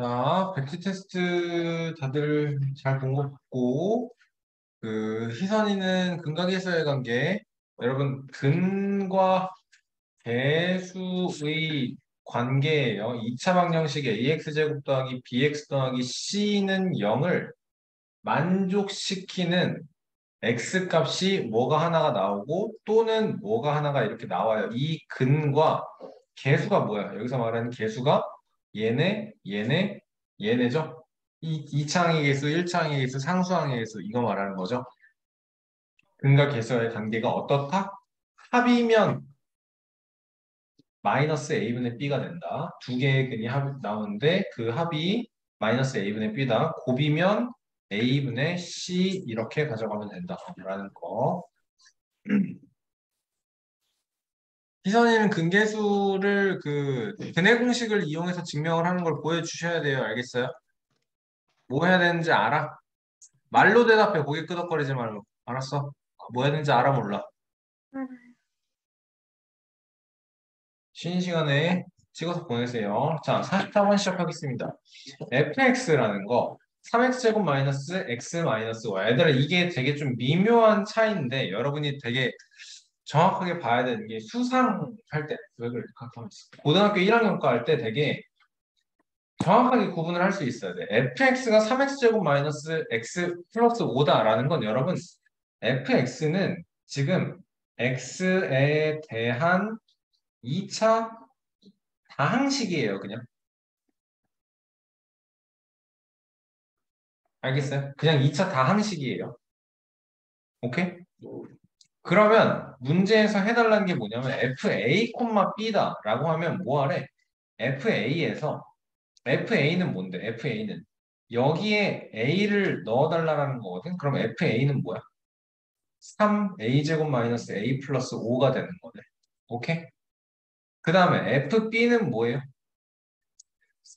자, 백지 테스트 다들 잘 본 것 같고, 희선이는 근각에서의 관계, 여러분, 근과 계수의 관계예요. 2차 방정식의 AX제곱 더하기 BX 더하기 C는 0을 만족시키는 X 값이 뭐가 하나가 나오고, 또는 뭐가 하나가 이렇게 나와요. 이 근과 계수가 뭐야? 여기서 말하는 계수가 얘네죠? 이 2차항의 계수, 1차항의 계수, 상수항의 계수 이거 말하는 거죠. 근과 계수와의 관계가 어떻다? 합이면 마이너스 a분의 b가 된다. 두 개의 근이 나오는데 그 합이 마이너스 a분의 b다. 곱이면 a분의 c 이렇게 가져가면 된다. 라는 거. 희선이는 근계수를 근해 공식을 이용해서 증명을 하는 걸 보여주셔야 돼요. 알겠어요? 뭐 해야 되는지 알아? 말로 대답해. 고개 끄덕거리지 말고. 알았어? 뭐 해야 되는지 알아 몰라. 알아요. 쉬는 시간에 찍어서 보내세요. 자, 44번 시작하겠습니다. fx라는 거 3x제곱 마이너스 x 마이너스 y. 얘들아 이게 되게 좀 미묘한 차이인데 여러분이 되게 정확하게 봐야 되는 게 수상할 때, 왜 그래? 고등학교 1학년과 할 때 되게 정확하게 구분을 할 수 있어야 돼. fx가 3x제곱 마이너스 x 플러스 5다라는 건 여러분 fx는 지금 x에 대한 2차 다항식이에요, 그냥. 알겠어요? 그냥 2차 다항식이에요. 오케이? 그러면 문제에서 해달라는 게 뭐냐면 fa, b다라고 하면 뭐 하래? fa에서 fa는 뭔데? fa는 여기에 a를 넣어달라는 거거든. 그럼 fa는 뭐야? 3a제곱 마이너스 a 플러스 5가 되는 거네. 오케이? 그 다음에 fb는 뭐예요?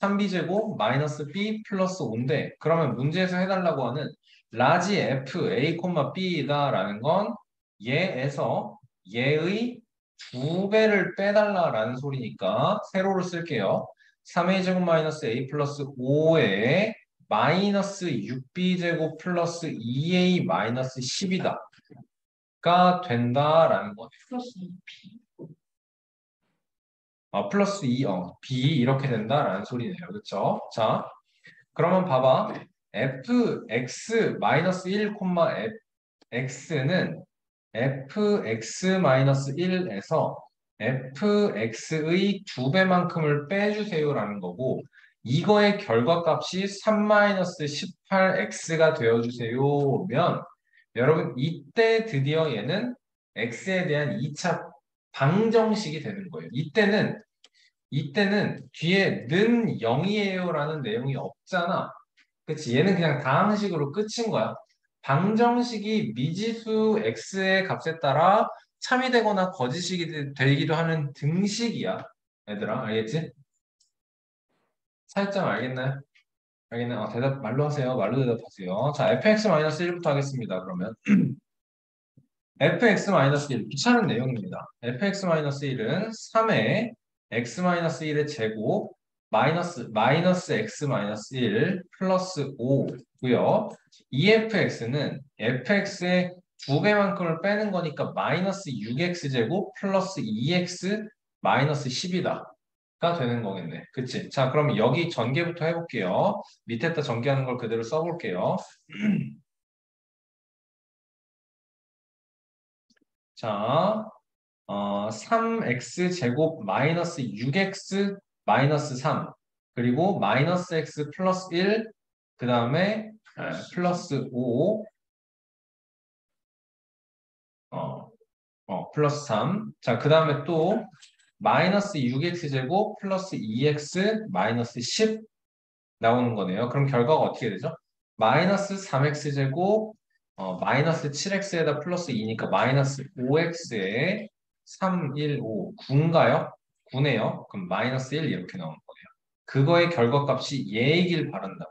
3b제곱 마이너스 b 플러스 5인데 그러면 문제에서 해달라고 하는 라지 f a, b다라는 건 얘에서 얘의 두 배를 빼달라라는 소리니까 세로를 쓸게요. 3a제곱 마이너스 a 플러스 5에 마이너스 6b제곱 플러스 2a 마이너스 10이다. 가 된다라는 거죠. 플러스 2, B 이렇게 된다라는 소리네요. 그렇죠? 자, 그러면 봐봐. fx-1, x는 fx-1에서 fx의 두 배만큼을 빼주세요라는 거고 이거의 결과값이 3-18x가 되어주세요면 여러분 이때 드디어 얘는 x에 대한 2차 방정식이 되는 거예요. 이때는 뒤에 는 0이에요 라는 내용이 없잖아. 그치? 얘는 그냥 다항식으로 끝인 거야. 방정식이 미지수 x의 값에 따라 참이 되거나 거짓이 되기도 하는 등식이야. 얘들아, 알겠지? 살짝 알겠나요? 알겠나요? 대답 말로 하세요. 말로 대답하세요. 자, fx-1부터 하겠습니다. 그러면 fx-1 귀찮은 내용입니다. fx-1은 3의 x-1의 제곱 마이너스 x-1 플러스 5고요. EFX는 fx의 두 배만큼을 빼는 거니까 마이너스 6x제곱 플러스 2x 마이너스 10이다. 가 되는 거겠네. 그치? 자, 그럼 여기 전개부터 해볼게요. 밑에다 전개하는 걸 그대로 써볼게요. 자, 3x 제곱 마이너스 6x 마이너스 3 그리고 마이너스 x 플러스 1 그 다음에 플러스 5 어, 플러스 3 자, 그 다음에 또 마이너스 6x 제곱 플러스 2x 마이너스 10 나오는 거네요. 그럼 결과가 어떻게 되죠? 마이너스 3x 제곱 마이너스 7x에다 플러스 2니까 마이너스 5x에 3, 1, 5, 9인가요? 9네요. 그럼 마이너스 1 이렇게 나오는 거예요. 그거의 결과값이 얘이길 바란다.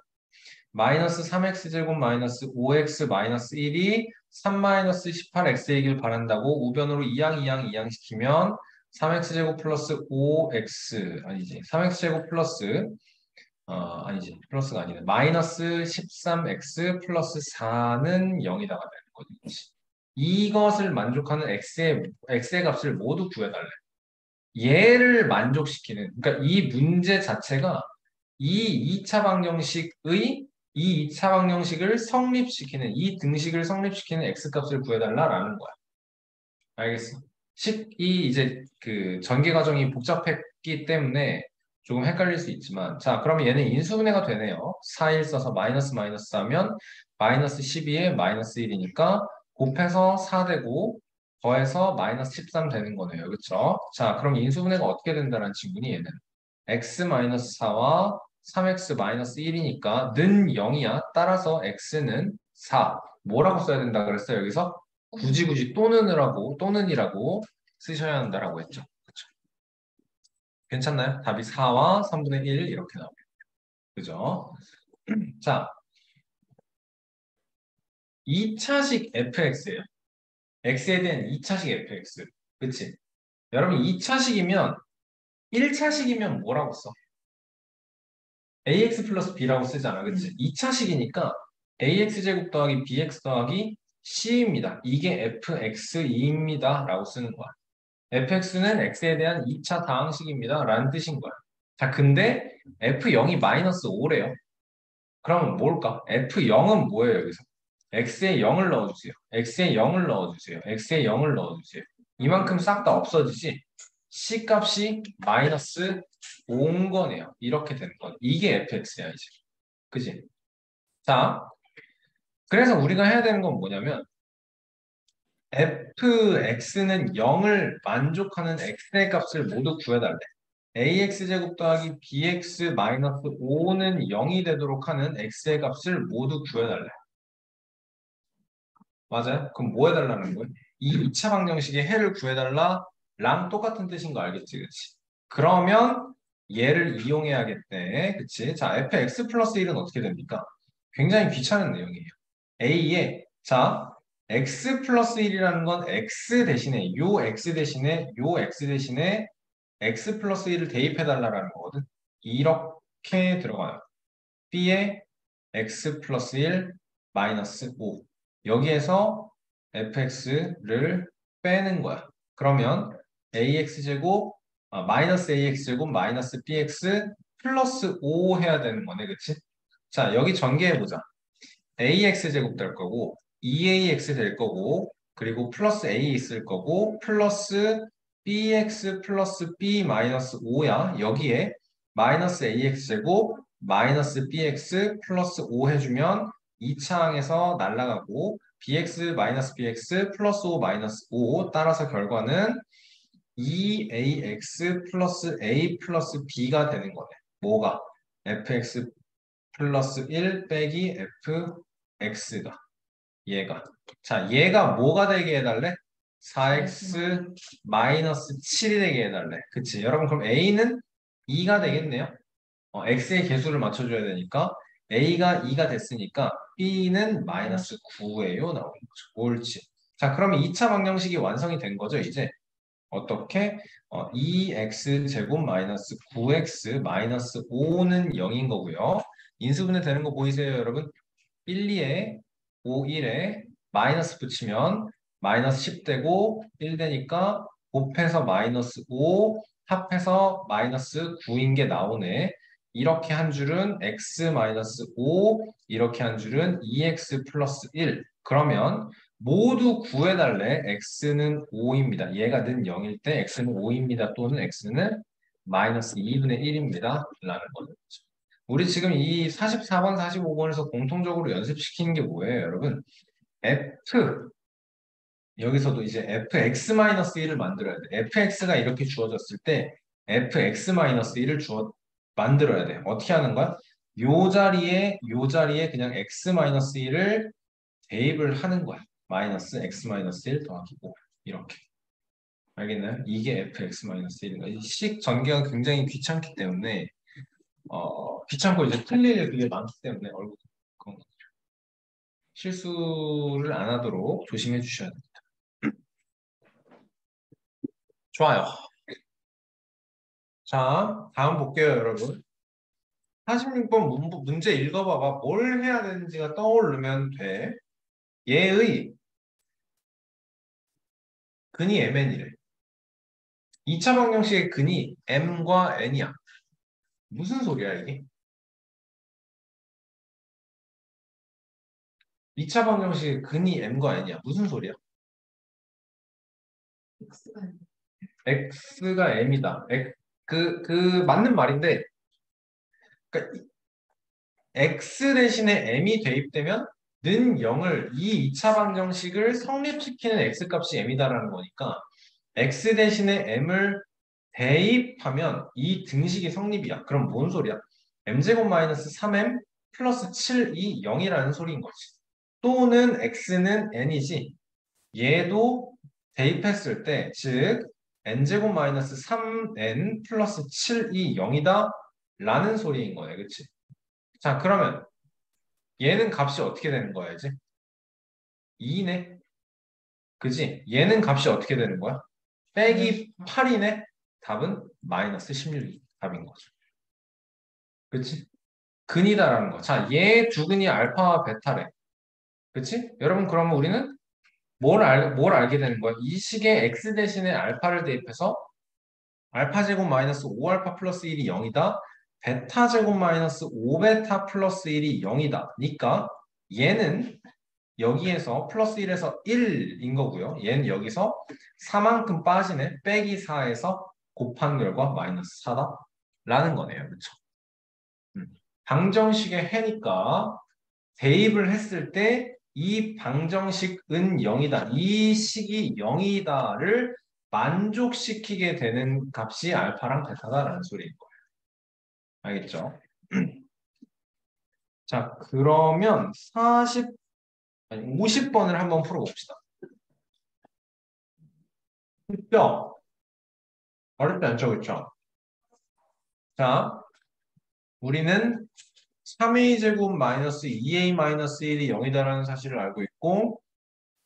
마이너스 3x 제곱 마이너스 5x 마이너스 1이 3 마이너스 18x이길 바란다고 우변으로 2항, 2항, 2항 시키면 3x 제곱 플러스 5x 아니지 3x 제곱 플러스 아니지. 플러스가 아니네. 마이너스 13x 플러스 4는 0이다가 되는 거지. 이것을 만족하는 x의 값을 모두 구해달래. 얘를 만족시키는, 그러니까 이 문제 자체가 이 2차 방정식의 이 2차 방정식을 성립시키는, 이 등식을 성립시키는 x값을 구해달라라는 거야. 알겠어? 이 이제 그 전개 과정이 복잡했기 때문에 조금 헷갈릴 수 있지만, 자, 그러면 얘는 인수분해가 되네요. 4일 써서 마이너스 마이너스 하면 마이너스 12에 마이너스 1이니까 곱해서 4 되고 더해서 마이너스 13 되는 거네요. 그렇죠? 자, 그럼 인수분해가 어떻게 된다는 친구니 얘는? x 마이너스 4와 3x 마이너스 1이니까 는 0이야. 따라서 x는 4. 뭐라고 써야 된다 그랬어요? 여기서 굳이 또는이라고 쓰셔야 한다라고 했죠. 그렇죠? 괜찮나요? 답이 4와 3분의 1 이렇게 나오네요. 그죠? 자, 2차식 fx예요. x에 대한 2차식 fx. 그치? 여러분 2차식이면 1차식이면 뭐라고 써? ax 플러스 b라고 쓰잖아. 그치? 2차식이니까 ax 제곱 더하기 bx 더하기 c입니다. 이게 fx입니다. 라고 쓰는 거야. fx는 x에 대한 2차 다항식입니다. 라는 뜻인 거야. 자, 근데 f0이 마이너스 5래요. 그러면 뭘까? f0은 뭐예요, 여기서? x에 0을 넣어주세요. x에 0을 넣어주세요. x에 0을 넣어주세요. 이만큼 싹 다 없어지지? c 값이 마이너스 5인 거네요. 이렇게 되는 거네. 이게 fx야, 이제. 그지? 자, 그래서 우리가 해야 되는 건 뭐냐면, fx는 0을 만족하는 x의 값을 모두 구해달래. ax 제곱 더하기 bx 마이너스 5는 0이 되도록 하는 x의 값을 모두 구해달래. 맞아요? 그럼 뭐 해달라는 거예요? 이 2차 방정식의 해를 구해달라랑 똑같은 뜻인 거 알겠지? 그치? 그러면 얘를 이용해야겠대. 그치? 자, fx 플러스 1은 어떻게 됩니까? 굉장히 귀찮은 내용이에요. a에 자, x 플러스 1이라는 건 요 x 대신에 x 플러스 1을 대입해달라는 거거든. 이렇게 들어가요. b에 x 플러스 1 마이너스 5. 여기에서 fx를 빼는 거야. 그러면 ax제곱, 마이너스 ax제곱 마이너스 bx 플러스 5 해야 되는 거네. 그치? 자, 여기 전개해보자. ax제곱 될 거고, 2ax 될 거고, 그리고 플러스 a 있을 거고, 플러스 bx 플러스 b 마이너스 5야. 여기에 마이너스 ax제곱 마이너스 bx 플러스 5 해주면 2차 항에서 날라가고 bx 마이너스 bx 플러스 5 마이너스 5 따라서 결과는 2ax 플러스 a 플러스 b가 되는 거네. 뭐가? fx 플러스 1 빼기 fx가 얘가. 자, 얘가 뭐가 되게 해달래? 4x 마이너스 7이 되게 해달래. 그치? 여러분, 그럼 a는 2가 되겠네요. x의 개수를 맞춰줘야 되니까 a가 2가 됐으니까 b는 마이너스 9예요. 나오는 거죠. 옳지. 자, 그러면 2차 방정식이 완성이 된 거죠, 이제. 어떻게? 2x 제곱 마이너스 9x 마이너스 5는 0인 거고요. 인수분해 되는 거 보이세요, 여러분? 1, 2에 5, 1에 마이너스 붙이면 마이너스 10 되고 1 되니까 곱해서 마이너스 5 합해서 마이너스 9인 게 나오네. 이렇게 한 줄은 x 마이너스 5 이렇게 한 줄은 2x 플러스 1 그러면 모두 구해달래. x는 5입니다. 얘가 는 0일 때 x는 5입니다. 또는 x는 마이너스 2분의 1입니다. 라는 거죠. 우리 지금 이 44번, 45번에서 공통적으로 연습시키는 게 뭐예요, 여러분? f 여기서도 이제 fx-1을 만들어야 돼. fx가 이렇게 주어졌을 때 fx-1을 만들어야 돼. 어떻게 하는 거야? 요 자리에 그냥 x-1을 대입을 하는 거야. 마이너스 x-1 더하기 5 이렇게. 알겠나요? 이게 fx-1인 거야. 식 전개가 굉장히 귀찮기 때문에 귀찮고 이제 틀릴 일 그게 많기 때문에 얼굴 그런 거. 실수를 안 하도록 조심해 주셔야 됩니다. 좋아요. 자, 다음 볼게요, 여러분. 46번 문제 읽어봐봐. 뭘 해야 되는지가 떠오르면 돼. 얘의 근이 mn이래. 2차 방정식의 근이 m과 n이야. 무슨 소리야 이게? 2차 방정식의 근이 m과 n이야. 무슨 소리야? x가 m이다. 맞는 말인데, 그러니까 x 대신에 m이 대입되면 는 0을 이 2차 방정식을 성립시키는 x 값이 m이다라는 거니까 x 대신에 m을 대입하면 이 등식이 성립이야. 그럼 뭔 소리야? m제곱 마이너스 3m 플러스 7이 0이라는 소리인 거지. 또는 x는 n이지. 얘도 대입했을 때, 즉 n제곱 마이너스 3n 플러스 7이 0이다 라는 소리인 거네. 그치? 자, 그러면 얘는 값이 어떻게 되는 거야, 이제? 2네. 그지? 얘는 값이 어떻게 되는 거야? 빼기 8이네. 답은 마이너스 16이 답인 거죠. 그치? 근이다라는 거. 자, 얘 두 근이 알파와 베타래. 그치? 여러분, 그러면 우리는 뭘 알게 되는 거야? 이 식의 x 대신에 알파를 대입해서 알파 제곱 마이너스 5알파 플러스 1이 0이다. 베타 제곱 마이너스 5베타 플러스 1이 0이다. 그러니까 얘는 여기에서 플러스 1에서 1인 거고요. 얘는 여기서 4만큼 빠지네. 빼기 4에서 곱한 결과 마이너스 4다. 라는 거네요. 그쵸? 방정식의 해니까 대입을 했을 때 이 방정식은 0이다. 이 식이 0이다를 만족시키게 되는 값이 알파랑 베타다라는 소리인 거예요. 알겠죠? 자, 그러면 50번을 한번 풀어봅시다. 뼈 어렵지 않죠, 그렇죠? 자, 우리는 3a제곱 마이너스 2a 마이너스 1이 0이다라는 사실을 알고 있고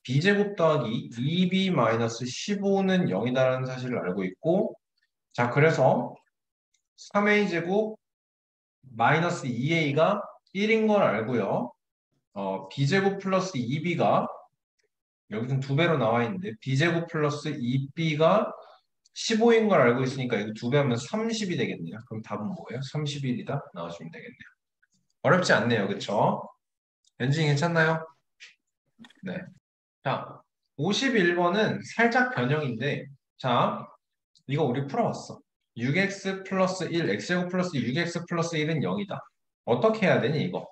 b제곱 더하기 2b 마이너스 15는 0이다라는 사실을 알고 있고 자, 그래서 3a제곱 마이너스 2a가 1인 걸 알고요. b제곱 플러스 2b가 여기는 두 배로 나와 있는데 b제곱 플러스 2b가 15인 걸 알고 있으니까 이거 두 배 하면 30이 되겠네요. 그럼 답은 뭐예요? 31이다 나와주면 되겠네요. 어렵지 않네요. 그쵸? 엔진이 괜찮나요? 네. 자, 51번은 살짝 변형인데 자, 이거 우리 풀어봤어. 6x 플러스 1, x제곱 플러스 6x 플러스 1은 0이다. 어떻게 해야 되니 이거?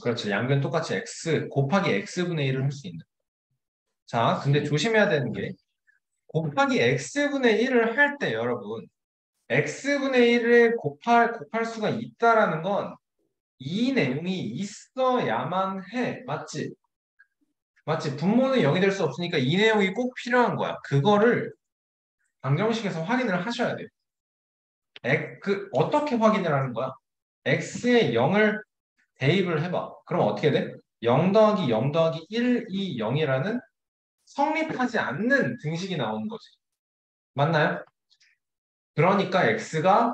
그렇지. 양변 똑같이 x 곱하기 x분의 1을 할 수 있는. 자, 근데 조심해야 되는 게 곱하기 x분의 1을 할 때 여러분 x분의 1을 곱할 수가 있다라는 건 이 내용이 있어야만 해. 맞지? 맞지? 분모는 0이 될 수 없으니까 이 내용이 꼭 필요한 거야. 그거를 방정식에서 확인을 하셔야 돼요. 어떻게 확인을 하는 거야? x에 0을 대입을 해봐. 그럼 어떻게 돼? 0 더하기 0 더하기 1이 0이라는 성립하지 않는 등식이 나오는 거지. 맞나요? 그러니까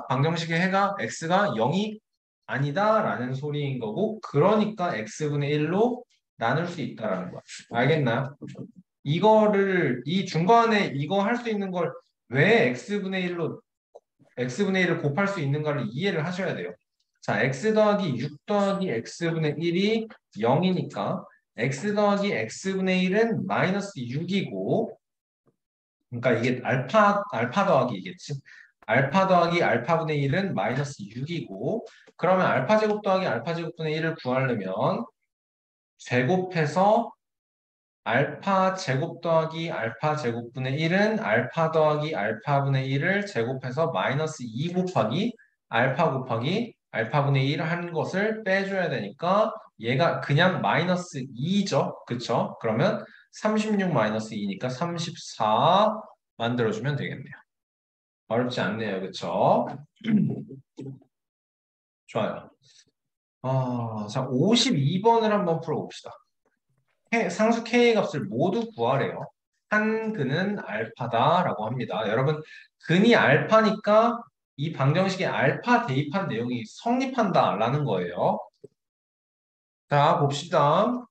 방정식의 해가 x가 0이 아니다라는 소리인 거고 그러니까 x분의 1로 나눌 수 있다라는 거야. 알겠나요? 이 중간에 이거 할 수 있는 걸 왜 x분의 1을 곱할 수 있는가를 이해를 하셔야 돼요. 자, x 더하기 6 더하기 x분의 1이 0이니까 x 더하기 x분의 1은 마이너스 6이고 그러니까 이게 알파 더하기이겠지. 알파 더하기 알파분의 1은 마이너스 6이고 그러면 알파 제곱 더하기 알파 제곱분의 1을 구하려면 제곱해서 알파 제곱 더하기 알파 제곱분의 1은 알파 더하기 알파분의 1을 제곱해서 마이너스 2 곱하기 알파 곱하기 알파분의 1 한 것을 빼줘야 되니까 얘가 그냥 마이너스 2죠. 그쵸? 그러면 36 마이너스 2니까 34 만들어주면 되겠네요. 어렵지 않네요. 그쵸? 좋아요. 자, 52번을 한번 풀어봅시다. 상수 K의 값을 모두 구하래요. 한 근은 알파다라고 합니다. 여러분, 근이 알파니까 이 방정식에 알파 대입한 내용이 성립한다라는 거예요. 자, 봅시다.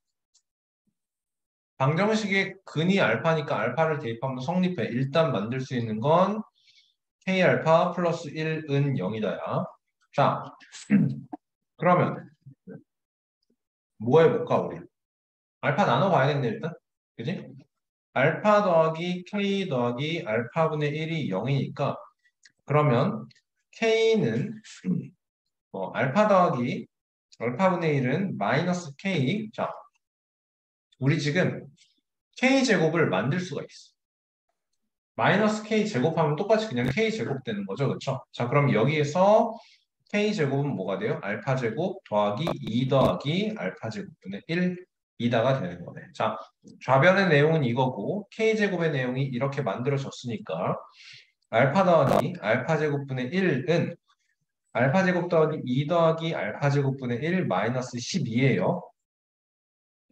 방정식의 근이 알파니까 알파를 대입하면 성립해. 일단 만들 수 있는 건 K알파 플러스 1은 0이다야. 자, 그러면 뭐 해볼까, 우리? 알파 나눠봐야겠네, 일단. 그지? 알파 더하기 K 더하기 알파분의 1이 0이니까 그러면 K는 알파 더하기 알파분의 1은 마이너스 K. 자, 우리 지금 K제곱을 만들 수가 있어. 마이너스 K 제곱하면 똑같이 그냥 K 제곱 되는 거죠. 그렇죠? 자, 그럼 여기에서 K 제곱은 뭐가 돼요? 알파 제곱 더하기 2 더하기 알파 제곱분의 1 이다가 되는 거네. 자, 좌변의 내용은 이거고 K 제곱의 내용이 이렇게 만들어졌으니까 알파 더하기 알파 제곱분의 1은 알파 제곱 더하기 2 더하기 알파 제곱분의 1 마이너스 12예요.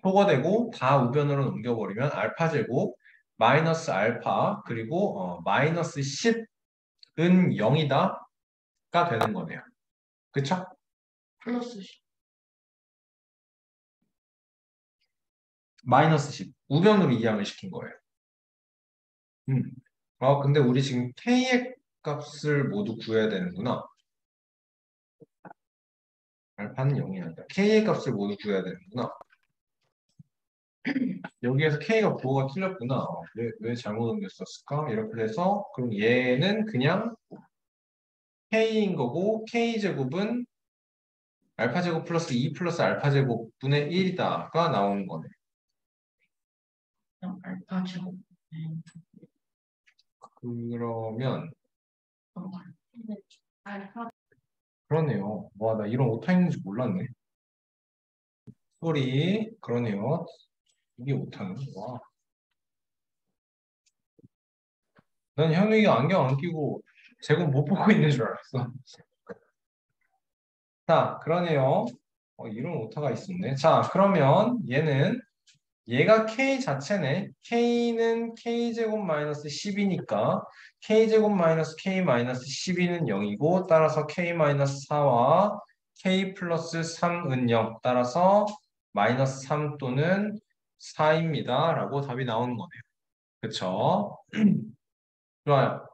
초과되고 다 우변으로 넘겨버리면 알파 제곱 마이너스 알파 그리고 마이너스 10은 0이다가 되는 거네요. 그쵸? 플러스 마이너스 10. 우변으로 이항을 시킨 거예요. 근데 우리 지금 K의 값을 모두 구해야 되는구나. 알파는 0이 아니라 K의 값을 모두 구해야 되는구나. 여기에서 K가 부호가 틀렸구나. 왜 잘못 옮겼었을까? 이렇게 해서 그럼 얘는 그냥 K인 거고 K제곱은 알파제곱 플러스 2 플러스 알파제곱 분의 1이다가 나오는 거네. 알파 제곱. 그러면 알파 그러네요. 와, 나 이런 오타 있는지 몰랐네. 소리 그러네요. 이게 오타네. 와. 난 현우이가 안경 안 끼고 제곱 못 보고 있는 줄 알았어. 자, 그러네요. 이런 오타가 있었네. 자, 그러면 얘가 K 자체네. K는 K제곱 마이너스 10이니까 K제곱 마이너스 K 마이너스 12는 0이고 따라서 K 마이너스 4와 K 플러스 3은 0 따라서 마이너스 3 또는 4입니다. 라고 답이 나오는 거네요. 그쵸? 좋아요.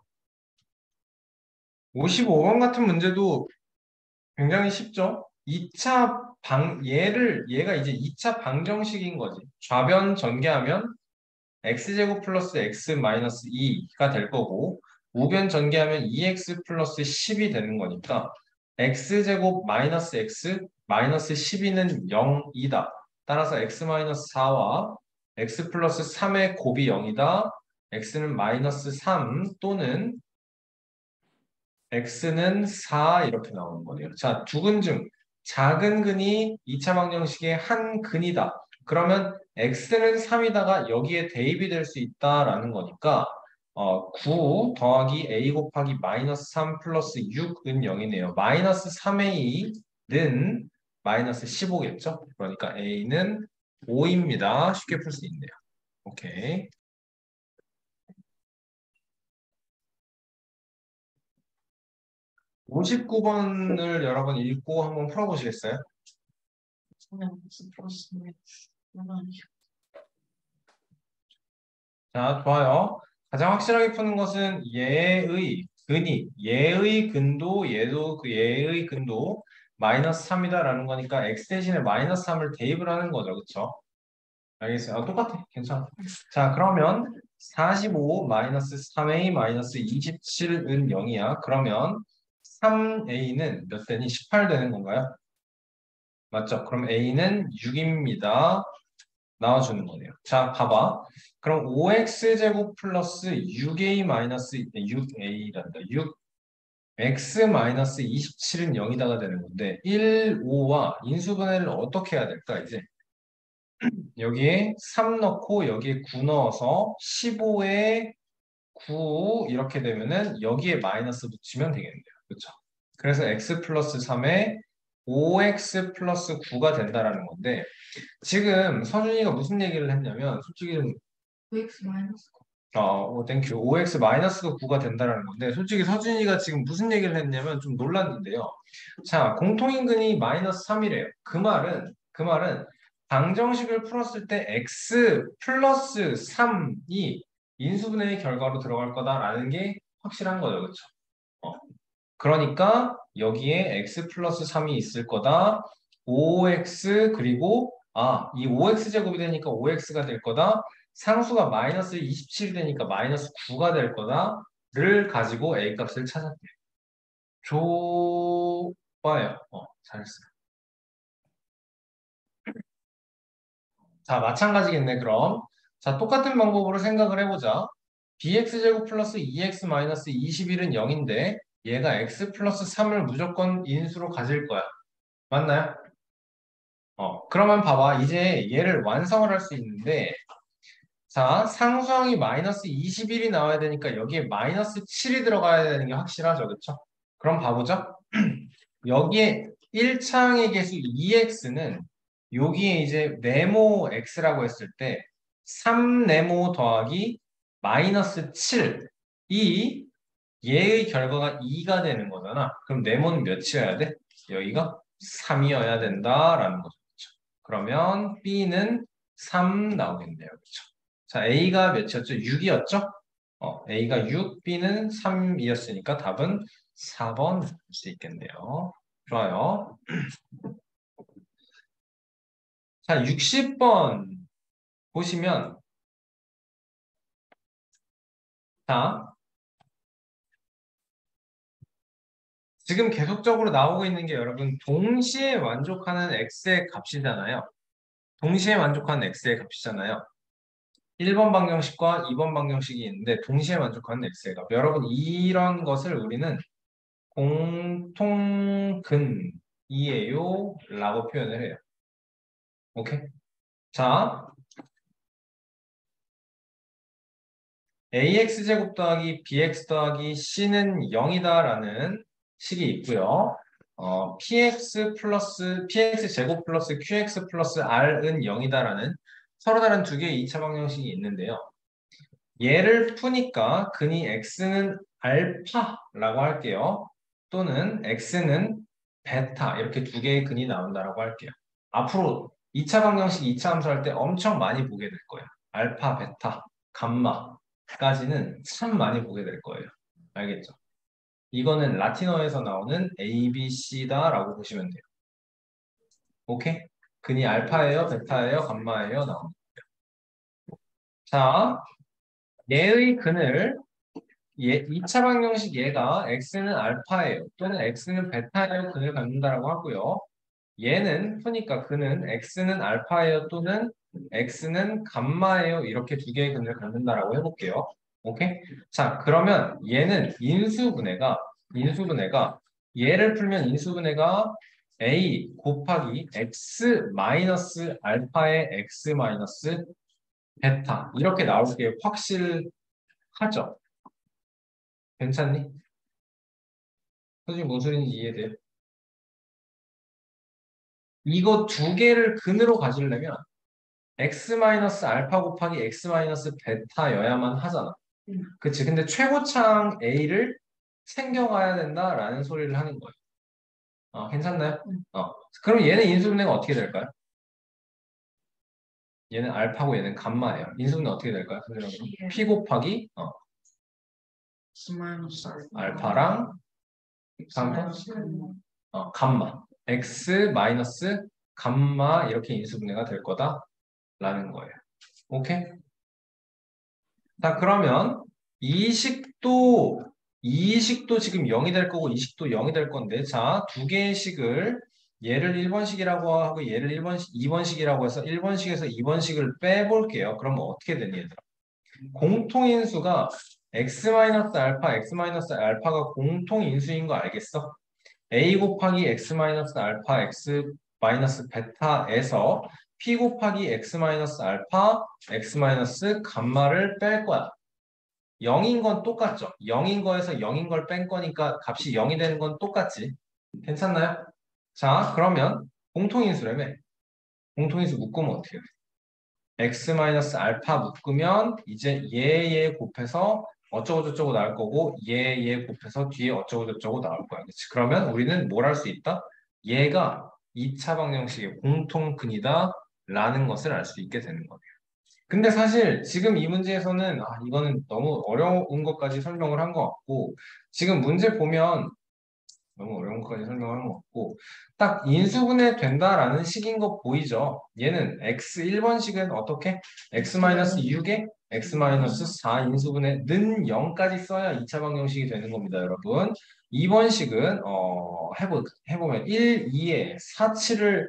55번 같은 문제도 굉장히 쉽죠? 얘가 이제 2차 방정식인 거지. 좌변 전개하면 x제곱 플러스 x 마이너스 2가 될 거고 우변 전개하면 2x 플러스 10이 되는 거니까 x제곱 마이너스 x 마이너스 12는 0이다. 따라서 x 마이너스 4와 x 플러스 3의 곱이 0이다. x는 마이너스 3 또는 x는 4 이렇게 나오는 거네요. 자, 두 근 중 작은 근이 2차 방정식의 한 근이다. 그러면 x는 3이다가 여기에 대입이 될 수 있다라는 거니까 9 더하기 a 곱하기 마이너스 3 플러스 6은 0이네요. 마이너스 3a는 마이너스 15겠죠? 그러니까 a는 5입니다. 쉽게 풀 수 있네요. 오케이. 59번을 여러분 읽고 한번 풀어보시겠어요? 자, 좋아요. 가장 확실하게 푸는 것은 얘의 근도, 얘도 그 얘의 근도 마이너스 3이다라는 거니까 x 대신에 마이너스 3을 대입을 하는 거죠. 그쵸? 알겠어요? 똑같아. 괜찮아. 자, 그러면 45 마이너스 3a 마이너스 27은 0이야. 그러면 3a는 몇 되니? 18 되는 건가요? 맞죠? 그럼 a는 6입니다. 나와주는 거네요. 자, 봐봐. 그럼 5x제곱 플러스 6a 마이너스 6a란다. 6x 마이너스 27은 0이다가 되는 건데 1, 5와 인수분해를 어떻게 해야 될까 이제? 여기에 3 넣고 여기에 9 넣어서 15에 9 이렇게 되면은 여기에 마이너스 붙이면 되겠네요. 그렇죠? 그래서 x 플러스 3에 5x 플러스 9가 된다라는 건데 지금 서준이가 무슨 얘기를 했냐면 솔직히 좀 x 마이너스 땡큐. 5x 마이너스가 9가 된다는 건데, 솔직히 서준이가 지금 무슨 얘기를 했냐면 좀 놀랐는데요. 자, 공통인근이 마이너스 3이래요. 그 말은 방정식을 풀었을 때 x 플러스 3이 인수분해의 결과로 들어갈 거다라는 게 확실한 거죠. 그렇죠? 그러니까 여기에 x 플러스 3이 있을 거다. 5x 그리고 이 5x 제곱이 되니까 5x가 될 거다. 상수가 마이너스 27이 되니까 마이너스 9가 될 거다를 가지고 a 값을 찾았대요. 좋아요. 잘했어요. 자, 마찬가지겠네, 그럼. 자, 똑같은 방법으로 생각을 해보자. bx제곱 플러스 2x 마이너스 21은 0인데 얘가 x 플러스 3을 무조건 인수로 가질 거야. 맞나요? 그러면 봐봐. 이제 얘를 완성을 할 수 있는데, 자, 상수항이 마이너스 21이 나와야 되니까 여기에 마이너스 7이 들어가야 되는 게 확실하죠. 그쵸? 그럼 봐보자. 여기에 1차항의 개수 2x는 여기에 이제 네모 x라고 했을 때 3네모 더하기 마이너스 7. 이 얘의 결과가 2가 되는 거잖아. 그럼 네모는 몇이어야 돼? 여기가 3이어야 된다라는 거죠. 그쵸? 그러면 B는 3 나오겠네요. 그렇죠? 자, A가 몇이었죠? 6이었죠? A가 6, B는 3이었으니까 답은 4번 될 수 있겠네요. 좋아요. 자, 60번 보시면 자, 지금 계속적으로 나오고 있는 게 여러분 동시에 만족하는 x의 값이잖아요. 동시에 만족하는 x의 값이잖아요. 1번 방정식과 2번 방정식이 있는데 동시에 만족하는 x의 값. 여러분 이런 것을 우리는 공통근이에요 라고 표현을 해요. 오케이? 자, ax제곱 더하기 bx 더하기 c는 0이다라는 식이 있고요. px 제곱 플러스 qx 플러스 r은 0이다라는 서로 다른 두 개의 2차 방정식이 있는데요. 얘를 푸니까 근이 x는 알파라고 할게요. 또는 x는 베타 이렇게 두 개의 근이 나온다라고 할게요. 앞으로 2차 방정식 2차 함수할 때 엄청 많이 보게 될 거예요. 알파, 베타, 감마까지는 참 많이 보게 될 거예요. 알겠죠? 이거는 라틴어에서 나오는 A, B, C다라고 보시면 돼요. 오케이? 근이 알파예요, 베타예요, 감마예요, 나옵니다. 자, 얘의 근을 2차 방정식 얘가 x는 알파예요. 또는 x는 베타예요. 근을 갖는다라고 하고요. 얘는 푸니까 그는 x는 알파예요. 또는 x는 감마예요. 이렇게 두 개의 근을 갖는다라고 해볼게요. 오케이? 자, 그러면 얘는 인수분해가 얘를 풀면 인수분해가 a 곱하기 x 마이너스 알파의 x 마이너스 베타 이렇게 나올 게 확실하죠? 괜찮니? 선생님 무슨 소리인지 이해돼요? 이거 두 개를 근으로 가지려면 x-알파 곱하기 x-베타여야만 하잖아. 그치? 근데 최고차항 A를 챙겨가야 된다라는 소리를 하는 거예요. 괜찮나요? 어. 그럼 얘는 인수분해가 어떻게 될까요? 얘는 알파고 얘는 감마예요. 인수분해 어떻게 될까요? 선생님? P 곱하기 알파랑 다음 감마. x 마이너스 감마 이렇게 인수분해가 될 거다라는 거예요. 오케이? 자, 그러면 이 식도 지금 0이 될 거고 이 식도 0이 될 건데 자, 두 개의 식을 얘를 1번식이라고 하고 얘를 2번식이라고 해서 1번식에서 2번식을 빼볼게요. 그러면 어떻게 되니 얘들아? 공통인수가 x-알파, x-알파가 공통인수인 거 알겠어? a 곱하기 x-알파, x-베타에서 p 곱하기 x-알파, x-감마를 뺄 거야. 0인 건 똑같죠? 0인 거에서 0인 걸 뺀 거니까 값이 0이 되는 건 똑같지. 괜찮나요? 자, 그러면 공통인수라며. 공통인수 묶으면 어떻게 돼? x 마이너스 알파 묶으면 이제 얘 곱해서 어쩌고저쩌고 나올 거고 얘 곱해서 뒤에 어쩌고저쩌고 나올 거야. 그치? 그러면 우리는 뭘 할 수 있다? 얘가 2차 방정식의 공통근이다 라는 것을 알 수 있게 되는 거예요. 근데 사실 지금 이 문제에서는 이거는 너무 어려운 것까지 설명을 한 것 같고 지금 문제 보면 너무 어려운 것까지 설명한 것 같고 딱 인수분해 된다라는 식인 거 보이죠? 얘는 x 1번식은 어떻게? x-6에 x-4 인수분해 는 0까지 써야 2차 방정식이 되는 겁니다, 여러분. 2번식은 해보면 1, 2에 4, 7을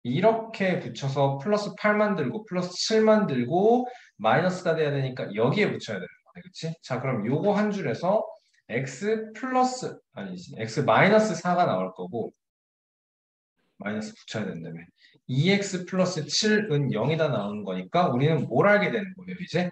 이렇게 붙여서 플러스 8만 들고 플러스 7만 들고 마이너스가 돼야 되니까 여기에 붙여야 되는 거네, 그치? 자, 그럼 요거 한 줄에서 x 플러스 아니지 x 마이너스 4가 나올 거고 마이너스 붙여야 된다며 2x 플러스 7은 0이다 나오는 거니까 우리는 뭘 알게 되는 거예요 이제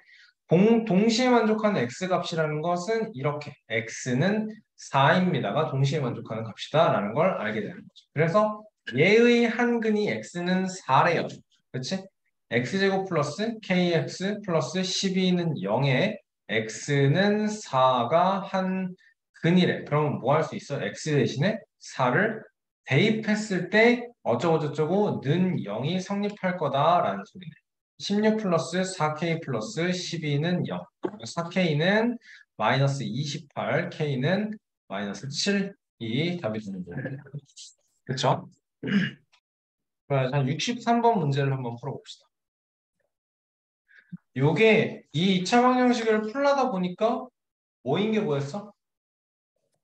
동시에 만족하는 x 값이라는 것은 이렇게 x는 4입니다가 동시에 만족하는 값이다 라는 걸 알게 되는 거죠. 그래서 얘의 한근이 x는 4래요. 그렇지? x제곱 플러스 kx 플러스 12는 0에 x는 4가 한 근이래. 그러면 뭐 할 수 있어? x 대신에 4를 대입했을 때 어쩌고저쩌고 는 0이 성립할 거다라는 소리네. 16 플러스 4k 플러스 12는 0. 4k는 마이너스 28, k는 마이너스 7이 답이 되는 거예요. 그쵸? 그래서 한 63번 문제를 한번 풀어봅시다. 요게 이 2차 방정식을 풀려다 보니까 뭐인 게 뭐였어?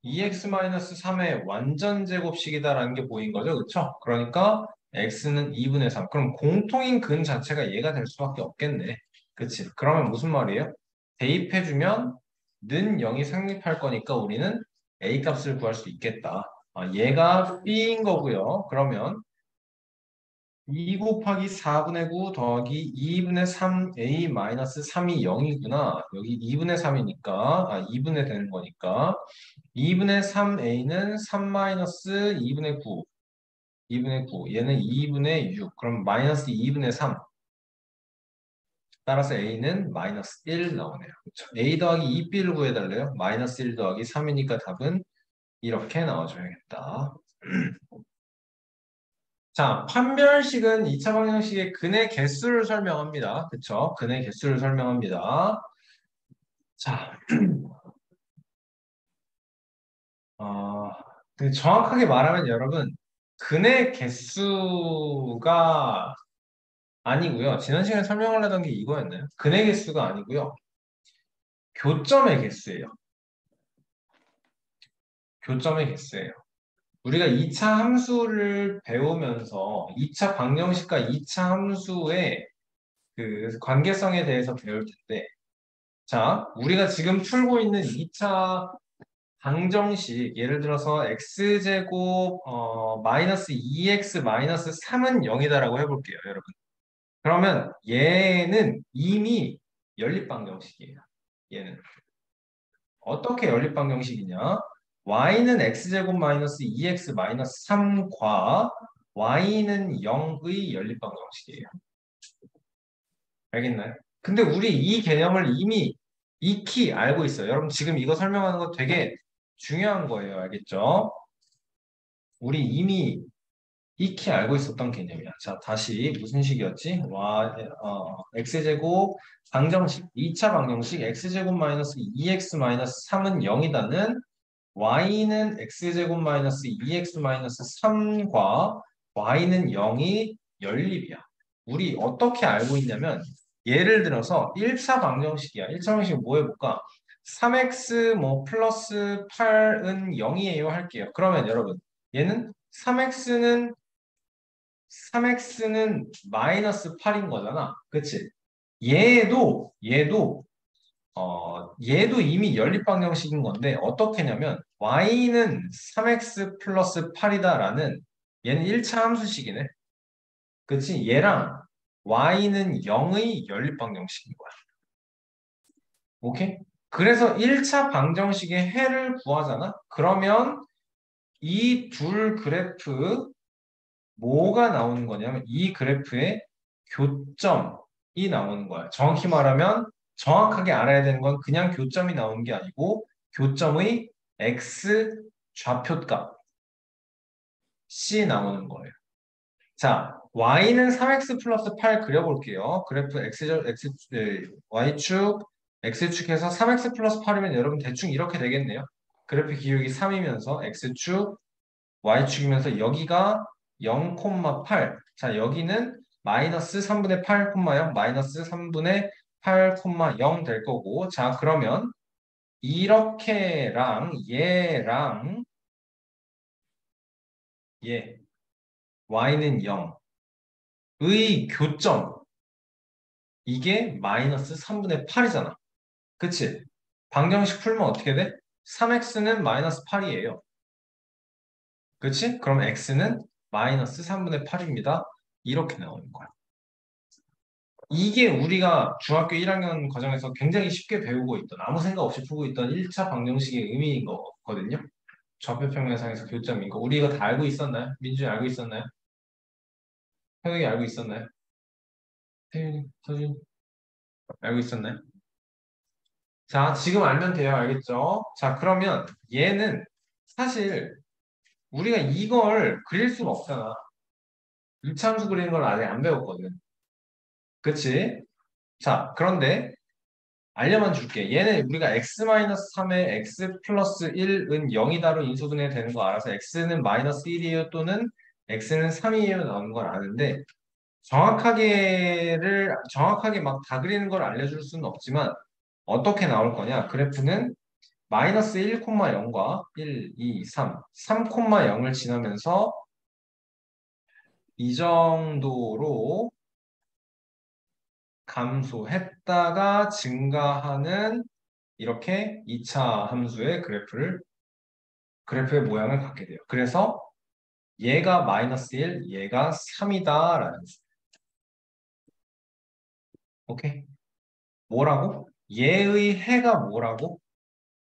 2x-3의 완전 제곱식이다라는 게 보인 거죠. 그쵸? 그러니까 x는 2분의 3. 그럼 공통인 근 자체가 얘가 될 수밖에 없겠네. 그치? 그러면 무슨 말이에요? 대입해주면 는 0이 성립할 거니까 우리는 a 값을 구할 수 있겠다. 얘가 b인 거고요. 그러면 2 곱하기 4분의 9 더하기 2분의 3a 마이너스 3이 0이구나. 여기 2분의 3이니까 2분의 되는 거니까 2분의 3a는 3 마이너스 2분의 9 2분의 9 얘는 2분의 6 그럼 마이너스 2분의 3 따라서 a는 마이너스 1 나오네요. 그렇죠? a 더하기 2b를 구해달래요. 마이너스 1 더하기 3이니까 답은 이렇게 나와줘야겠다. 자, 판별식은 2차 방정식의 근의 개수를 설명합니다. 그쵸? 근의 개수를 설명합니다. 자, 근데 정확하게 말하면 여러분, 근의 개수가 아니고요. 지난 시간에 설명하려던 게 이거였나요? 근의 개수가 아니고요. 교점의 개수예요. 교점의 개수예요. 우리가 2차 함수를 배우면서 2차 방정식과 2차 함수의 그 관계성에 대해서 배울 텐데 자, 우리가 지금 풀고 있는 2차 방정식, 예를 들어서 x제곱 마이너스 2x 마이너스 3은 0이다라고 해볼게요, 여러분. 그러면 얘는 이미 연립방정식이에요. 얘는 어떻게 연립방정식이냐? y는 x제곱 마이너스 2x 마이너스 3과 y는 0의 연립방정식이에요. 알겠나요? 근데 우리 이 개념을 이미 익히 알고 있어요. 여러분 지금 이거 설명하는 거 되게 중요한 거예요. 알겠죠? 우리 이미 익히 알고 있었던 개념이야. 자, 다시 무슨 식이었지? x제곱 방정식, 2차 방정식 x제곱 마이너스 2x 마이너스 3은 0이다는 y는 x제곱 마이너스 2x 마이너스 3과 y는 0이 연립이야. 우리 어떻게 알고 있냐면 예를 들어서 1차 방정식이야. 1차 방정식 뭐 해볼까? 3x 뭐 플러스 8은 0이에요 할게요. 그러면 여러분 얘는 3x는 마이너스 8인 거잖아. 그치? 얘도 이미 연립방정식인 건데 어떻게냐면 y는 3x 플러스 8이다라는 얘는 1차 함수식이네. 그치? 얘랑 y는 0의 연립방정식인 거야. 오케이? 그래서 1차 방정식의 해를 구하잖아? 그러면 이 둘 그래프 뭐가 나오는 거냐면 이 그래프의 교점 나오는 거야. 정확히 말하면 정확하게 알아야 되는 건 그냥 교점이 나오는 게 아니고 교점의 x 좌표값 c 나오는 거예요. 자, y는 3x 플러스 8 그려볼게요. 그래프 y축, x축에서 3x 플러스 8이면 여러분 대충 이렇게 되겠네요. 그래프 기울기 3이면서 x축, y축이면서 여기가 0,8. 자, 여기는 마이너스 3분의 8, 0, 마이너스 3분의 8, 0 될 거고. 자, 그러면 이렇게랑 얘랑 얘, y는 0. 의 교점, 이게 마이너스 3분의 8이잖아. 그치? 방정식 풀면 어떻게 돼? 3x는 마이너스 8이에요. 그치? 그럼 x는 마이너스 3분의 8입니다. 이렇게 나오는 거야. 이게 우리가 중학교 1학년 과정에서 굉장히 쉽게 배우고 있던, 아무 생각 없이 풀고 있던 1차 방정식의 의미인 거거든요. 좌표평면상에서 교점인 거. 우리 이거 다 알고 있었나요? 민준이 알고 있었나요? 형이 알고 있었나요? 태윤이, 서준이 알고 있었나요? 자, 지금 알면 돼요. 알겠죠? 자, 그러면 얘는 사실 우리가 이걸 그릴 수가 없잖아. 이차함수 그리는 걸 아직 안 배웠거든. 그치? 자, 그런데 알려만 줄게. 얘는 우리가 x-3에 x 플러스 1은 0이다로 인수분해 되는 거 알아서 x는 마이너스 1이에요 또는 x는 3이에요 나오는 걸 아는데 정확하게 막 다 그리는 걸 알려줄 수는 없지만 어떻게 나올 거냐? 그래프는 마이너스 1,0과 1, 2, 3, 3,0을 지나면서 이 정도로 감소했다가 증가하는 이렇게 2차 함수의 그래프의 모양을 갖게 돼요. 그래서 얘가 마이너스 1, 얘가 3이다라는 거. 오케이? 뭐라고? 얘의 해가 뭐라고?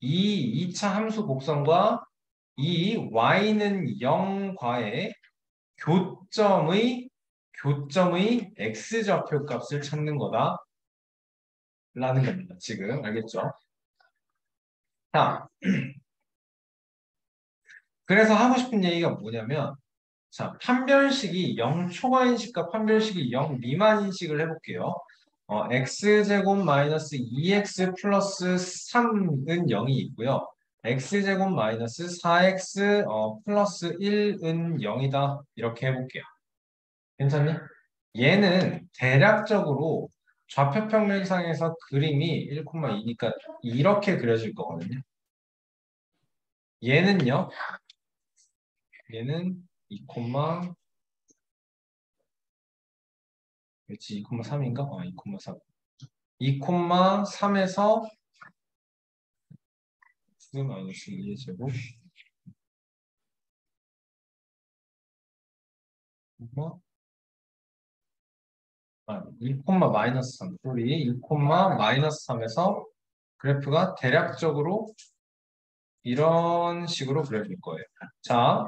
이 2차 함수 곡선과 이 y는 0과의 교점의 x좌표 값을 찾는 거다라는 겁니다. 지금 알겠죠? 자, 그래서 하고 싶은 얘기가 뭐냐면 자, 판별식이 0 초과인식과 판별식이 0 미만인식을 해볼게요. x제곱 마이너스 2x 플러스 3은 0이 있고요. x제곱 마이너스 4x 플러스 1은 0이다. 이렇게 해볼게요. 괜찮니? 얘는 대략적으로 좌표평면상에서 그림이 1,2니까 이렇게 그려질 거거든요. 얘는요. 얘는 2, 그렇지 2,3인가? 2,3. 2,3에서 2 마이너스 2의 제곱 1, 마이너스 3. 소리 1, 마이너스 3에서 그래프가 대략적으로 이런 식으로 그려질 거예요. 자,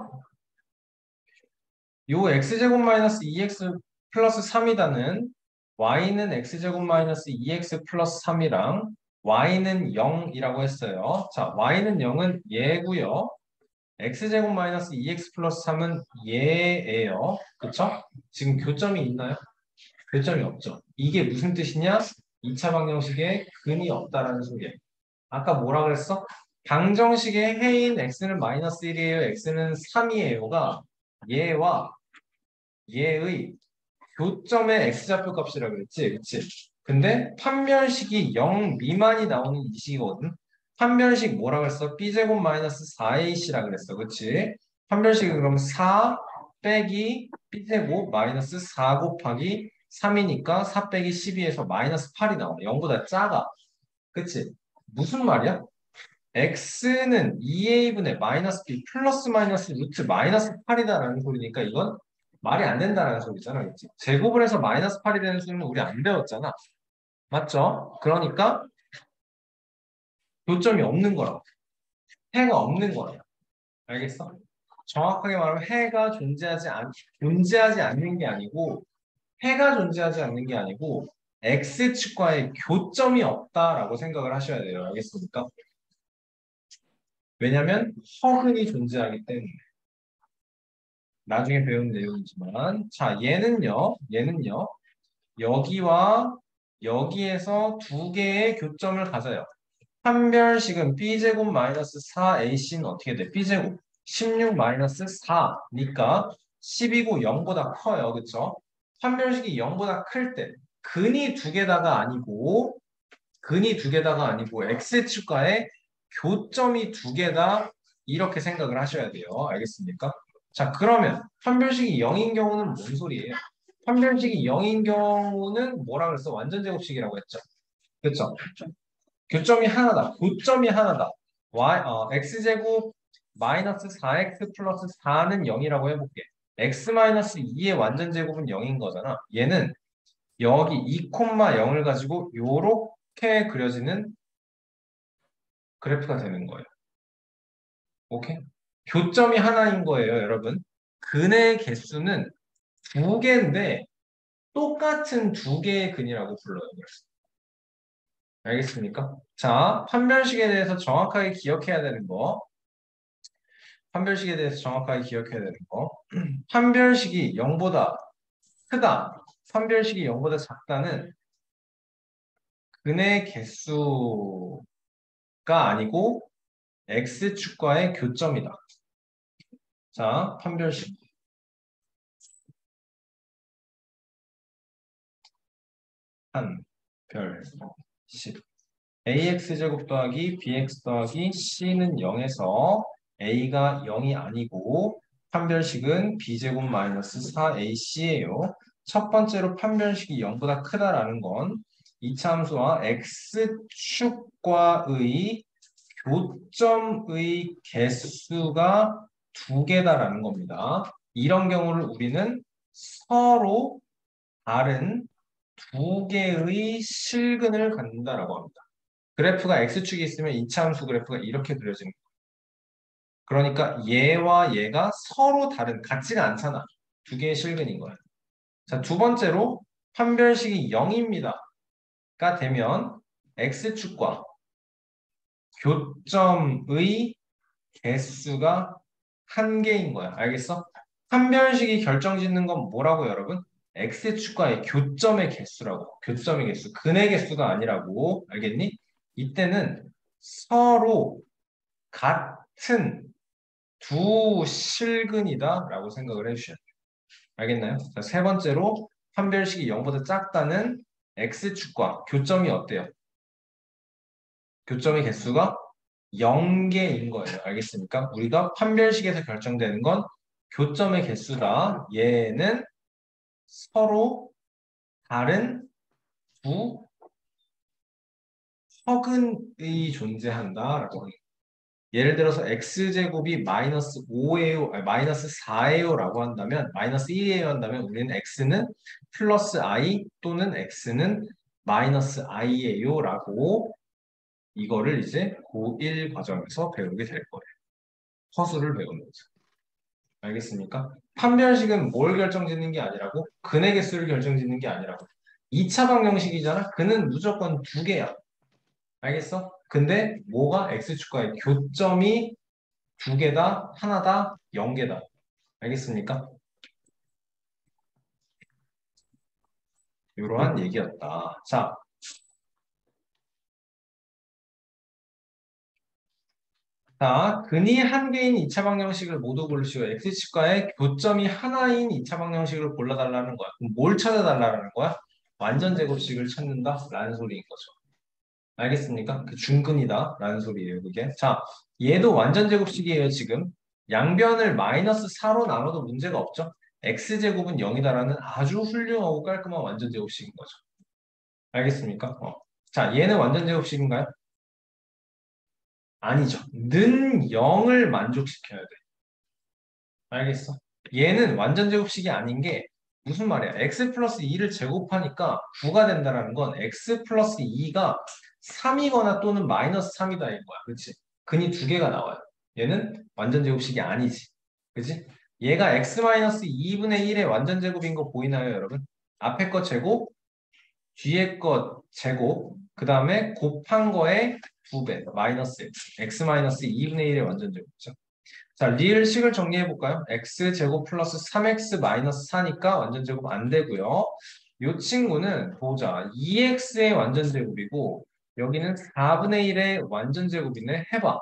요 x제곱 마이너스 2x 플러스 3이다는 y는 x제곱 마이너스 2x 플러스 3이랑 y는 0이라고 했어요. 자, y는 0은 얘고요. x제곱 마이너스 2x 플러스 3은 얘예요. 그쵸? 지금 교점이 있나요? 교점이 없죠. 이게 무슨 뜻이냐? 2차 방정식에 근이 없다라는 소리예요. 아까 뭐라 그랬어? 방정식의 해인 x는 마이너스 1이에요. x는 3이에요가 얘와 얘의 교점의 x좌표 값이라 그랬지. 그치? 근데 판별식이 0 미만이 나오는 이 식이거든. 판별식 뭐라 그랬어? b제곱 마이너스 4ac라 그랬어. 그치? 판별식은 그럼 4 빼기 b제곱 마이너스 4 곱하기 3이니까 4 빼기 12에서 마이너스 8이 나와. 0보다 작아. 그치? 무슨 말이야? x는 2a분의 마이너스 b 플러스 마이너스 루트 마이너스 8이다라는 소리니까 이건 말이 안 된다라는 소리잖아. 그치? 제곱을 해서 마이너스 8이 되는 수는 우리 안 배웠잖아. 맞죠? 그러니까 교점이 없는 거라고. 해가 없는 거야. 알겠어? 정확하게 말하면 해가 존재하지 않는 게 아니고 해가 존재하지 않는 게 아니고 x축과의 교점이 없다라고 생각을 하셔야 돼요. 알겠습니까? 왜냐면 허근이 존재하기 때문에. 나중에 배운 내용이지만 자 얘는요 여기와 여기에서 두 개의 교점을 가져요. 판별식은 b제곱 마이너스 4ac는 어떻게 돼? b제곱 16 마이너스 4니까 12고 0보다 커요. 그쵸? 판별식이 0보다 클 때 근이 두 개다가 아니고 x축과의 교점이 두 개다 이렇게 생각을 하셔야 돼요. 알겠습니까? 자, 그러면 판별식이 0인 경우는 뭔 소리예요? 판별식이 0인 경우는 뭐라 그랬어? 완전 제곱식이라고 했죠. 그렇죠? 교점이 하나다. 고점이 하나다. x제곱 마이너스 4x 플러스 4는 0이라고 해볼게. x 마이너스 2의 완전 제곱은 0인 거잖아. 얘는 여기 2,0을 가지고 요렇게 그려지는 그래프가 되는 거예요. 오케이? 교점이 하나인 거예요, 여러분. 근의 개수는 두 개인데 똑같은 두 개의 근이라고 불러요. 그래서. 알겠습니까? 자, 판별식에 대해서 정확하게 기억해야 되는 거. 판별식에 대해서 정확하게 기억해야 되는 거. 판별식이 0보다 크다. 판별식이 0보다 작다는 근의 개수가 아니고 x축과의 교점이다. 자, 판별식. 판별식. ax제곱 더하기 bx 더하기 c는 0에서 a가 0이 아니고 판별식은 b제곱 마이너스 4ac예요. 첫 번째로 판별식이 0보다 크다라는 건 이차 함수와 x축과의 교점의 개수가 두 개다라는 겁니다. 이런 경우를 우리는 서로 다른 두 개의 실근을 갖는다라고 합니다. 그래프가 x축이 있으면 이차 함수 그래프가 이렇게 그려지는 거예요. 그러니까 얘와 얘가 서로 다른, 같지가 않잖아. 두 개의 실근인 거야. 자, 두 번째로 판별식이 0입니다가 되면 x축과 교점의 개수가 한 개인 거야. 알겠어? 판별식이 결정짓는 건 뭐라고 여러분? x축과의 교점의 개수라고. 교점의 개수. 근의 개수가 아니라고. 알겠니? 이때는 서로 같은 두 실근이다라고 생각을 해주셔야 돼요. 알겠나요? 자, 세 번째로 판별식이 0보다 작다는 x축과 교점이 어때요? 교점의 개수가 0개인 거예요. 알겠습니까? 우리가 판별식에서 결정되는 건 교점의 개수다. 얘는 서로 다른 두 허근이 존재한다라고 합니다. 예를 들어서 x제곱이 마이너스 5예요, 아니, 마이너스 4예요라고 한다면 마이너스 1이에요 한다면 우리는 x는 플러스 i 또는 x는 마이너스 i예요라고 이거를 이제 고1 과정에서 배우게 될 거예요. 허수를 배우는 거죠. 알겠습니까? 판별식은 뭘 결정짓는 게 아니라고? 근의 개수를 결정짓는 게 아니라고. 2차 방정식이잖아? 근은 무조건 두 개야. 알겠어? 근데 뭐가 x축과의 교점이 두 개다, 하나다, 0개다. 알겠습니까? 이러한 얘기였다. 자, 근이 한 개인 2차 방정식을 모두 고르시오. x축과의 교점이 하나인 2차 방정식을 골라달라는 거야. 그럼 뭘 찾아달라는 거야? 완전 제곱식을 찾는다? 라는 소리인 거죠. 알겠습니까? 그 중근이다 라는 소리예요, 그게. 자, 얘도 완전 제곱식이에요, 지금. 양변을 마이너스 4로 나눠도 문제가 없죠? x제곱은 0이다라는 아주 훌륭하고 깔끔한 완전 제곱식인 거죠. 알겠습니까? 자, 얘는 완전 제곱식인가요? 아니죠. 는 0을 만족시켜야 돼. 알겠어? 얘는 완전 제곱식이 아닌 게 무슨 말이야? x 플러스 2를 제곱하니까 9가 된다는 건 x 플러스 2가 3이거나 또는 마이너스 3이다 인 거야. 그렇지? 근이 두 개가 나와요. 얘는 완전 제곱식이 아니지. 그렇지? 얘가 x 마이너스 2분의 1의 완전 제곱인 거 보이나요, 여러분? 앞에 거 제곱, 뒤에 것 제곱, 그 다음에 곱한 거의 2배, 마이너스 x 마이너스 2분의 1의 완전 제곱이죠. 자, 리을식을 정리해 볼까요? x 제곱 플러스 3x 마이너스 4니까 완전 제곱 안 되고요. 이 친구는 보자. 2x의 완전 제곱이고 여기는 4분의 1의 완전 제곱이네. 해봐.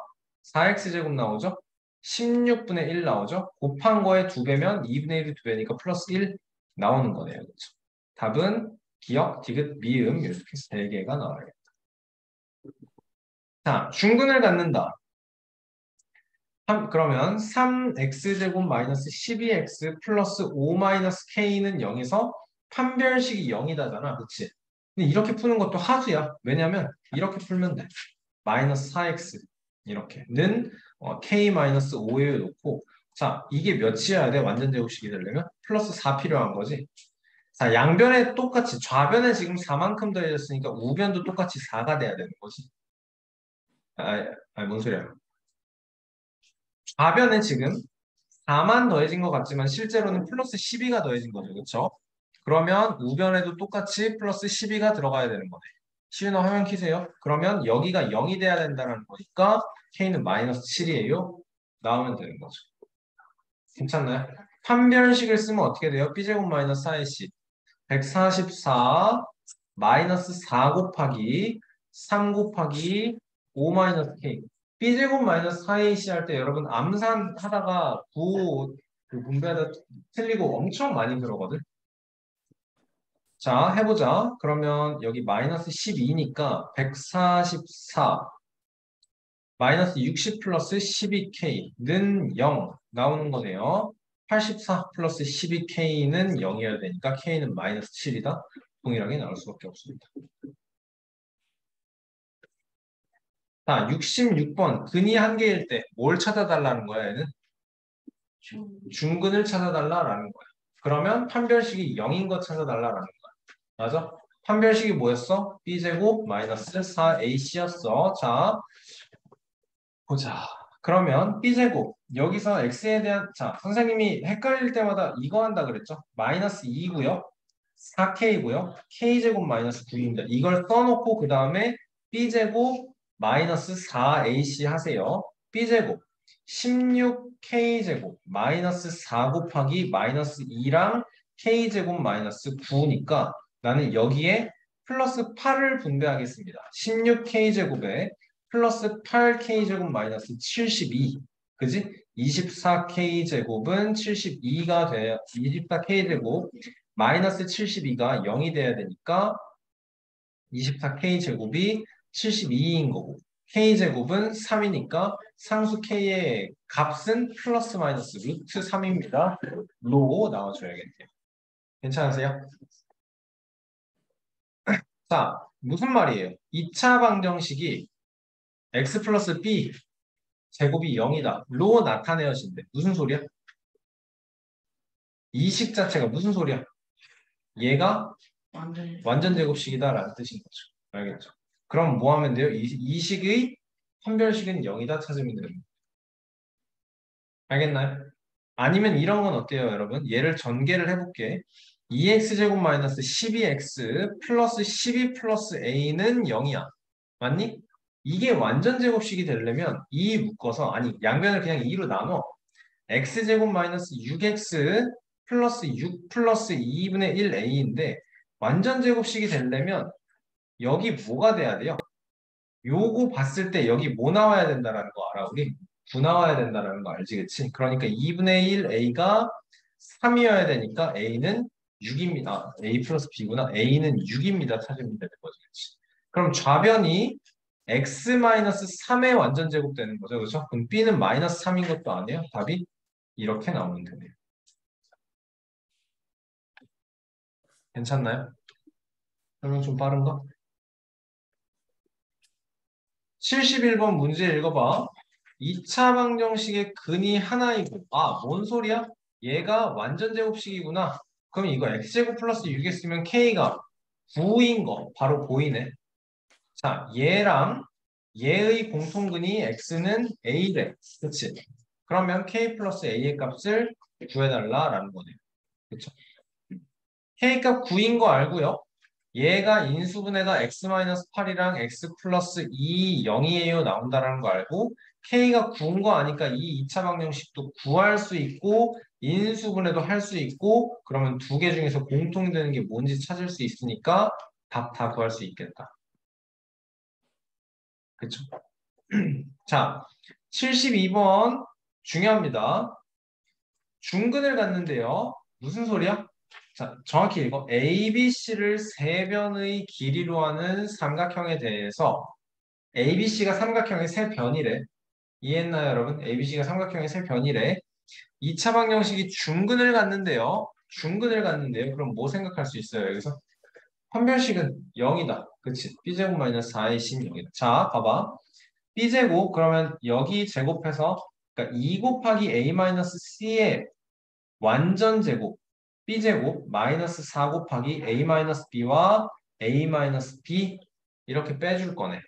4x 제곱 나오죠? 16분의 1 나오죠? 곱한 거에 2배면 2분의 1이 2배니까 플러스 1 나오는 거네요. 그렇죠? 답은 기역, 디귿, 미음 이렇게 3개가 나와요. 자, 중근을 갖는다. 그러면 3x제곱 마이너스 12x 플러스 5 마이너스 k는 0에서 판별식이 0이다잖아. 그치? 근데 이렇게 푸는 것도 하수야. 왜냐면 이렇게 풀면 돼. 마이너스 4x 이렇게는 k 마이너스 5에 놓고 자 이게 몇이어야 돼? 완전 제곱식이 되려면 플러스 4 필요한 거지. 자 양변에 똑같이 좌변에 지금 4만큼 더해졌으니까 우변도 똑같이 4가 돼야 되는 거지. 뭔 소리야. 좌변에 지금 4만 더해진 것 같지만 실제로는 플러스 12가 더해진 거죠. 그렇죠? 그러면 우변에도 똑같이 플러스 12가 들어가야 되는 거네. 시윤아 화면 키세요. 그러면 여기가 0이 돼야 된다는 거니까 k는 마이너스 7이에요. 나오면 되는 거죠. 괜찮나요? 판별식을 쓰면 어떻게 돼요? b제곱 마이너스 4ac 144 마이너스 4 곱하기 3 곱하기 5 마이너스 k b제곱 마이너스 4ac 할 때 여러분 암산하다가 그 분배하다 틀리고 엄청 많이 들어거든. 자 해보자. 그러면 여기 마이너스 12니까 144 마이너스 60 플러스 12k는 0 나오는 거네요. 84 플러스 12k는 0이어야 되니까 k는 마이너스 7이다. 동일하게 나올 수밖에 없습니다. 자, 66번. 근이 한 개일 때 뭘 찾아달라는 거야, 얘는? 중근을 찾아달라라는 거야. 그러면 판별식이 0인 거 찾아달라라는 거야. 맞아? 판별식이 뭐였어? b제곱 마이너스 4ac였어. 자, 보자. 그러면 b제곱 여기서 x에 대한 자 선생님이 헷갈릴 때마다 이거 한다 그랬죠? 마이너스 2고요 4k고요 k제곱 마이너스 9입니다. 이걸 써놓고 그 다음에 b제곱 마이너스 4ac 하세요. b제곱 16k제곱 마이너스 4 곱하기 마이너스 2랑 k제곱 마이너스 9니까 나는 여기에 플러스 8을 분배하겠습니다. 16k제곱에 플러스 8k제곱 마이너스 72 그지? 24k제곱은 72가 돼야 24k제곱 마이너스 72가 0이 돼야 되니까 24k제곱이 72인 거고 k제곱은 3이니까 상수 k의 값은 플러스 마이너스 루트 3입니다. 로 나와줘야겠네요. 괜찮으세요? 자, 무슨 말이에요? 2차 방정식이 x 플러스 b 제곱이 0이다. 로 나타내어진대. 무슨 소리야? 이 식 자체가 무슨 소리야? 얘가 완전 제곱식이다라는 뜻인 거죠. 알겠죠? 그럼 뭐 하면 돼요? 이 식의 판별식은 0이다 찾으면 됩니다. 알겠나요? 아니면 이런 건 어때요, 여러분? 얘를 전개를 해볼게. 2x제곱 마이너스 12x 플러스 12 플러스 a는 0이야. 맞니? 이게 완전 제곱식이 되려면 2 묶어서 아니 양변을 그냥 2로 나눠. x제곱 마이너스 6x 플러스 6 플러스 2분의 1a인데 완전 제곱식이 되려면 여기 뭐가 돼야 돼요? 요거 봤을 때 여기 뭐 나와야 된다라는 거 알아 우리? 9 나와야 된다라는 거 알지 그치? 그러니까 2분의 1 a가 3이어야 되니까 a는 6입니다. a 플러스 b구나. a는 6입니다. 찾으면 되는 거지 그치? 그럼 좌변이 x-3의 완전 제곱 되는 거죠. 그렇죠? 그럼 b는 마이너스 3인 것도 아니에요. 답이 이렇게 나오면 되네요. 괜찮나요? 설명 좀 빠른가? 71번 문제 읽어봐. 2차 방정식의 근이 하나이고 뭔 소리야? 얘가 완전 제곱식이구나. 그럼 이거 x제곱 플러스 6x면 k가 9인 거 바로 보이네. 자, 얘랑 얘의 공통근이 x는 a래. 그치? 그러면 k 플러스 a의 값을 구해달라라는 거네요. 그쵸? K값 9인 거 알고요. 얘가 인수분해가 x-8이랑 x 플러스 2, 0이에요 나온다라는 거 알고 k가 9인 거 아니까 이 2차 방정식도 구할 수 있고 인수분해도 할 수 있고 그러면 두 개 중에서 공통되는 게 뭔지 찾을 수 있으니까 답 다 구할 수 있겠다. 그쵸? 자, 72번 중요합니다. 중근을 갖는데요. 무슨 소리야? 자, 정확히 읽어. ABC를 세 변의 길이로 하는 삼각형에 대해서 ABC가 삼각형의 세 변이래. 이해했나요, 여러분? ABC가 삼각형의 세 변이래. 2차 방정식이 중근을 갖는데요. 중근을 갖는데요. 그럼 뭐 생각할 수 있어요, 여기서? 판별식은 0이다. 그치? B제곱 마이너스 4AC 0이다. 자, 봐봐. B제곱, 그러면 여기 제곱해서, 그러니까 2 곱하기 A 마이너스 C의 완전 제곱, B제곱 마이너스 4 곱하기 A 마이너스 B와 A 마이너스 B 이렇게 빼줄 거네.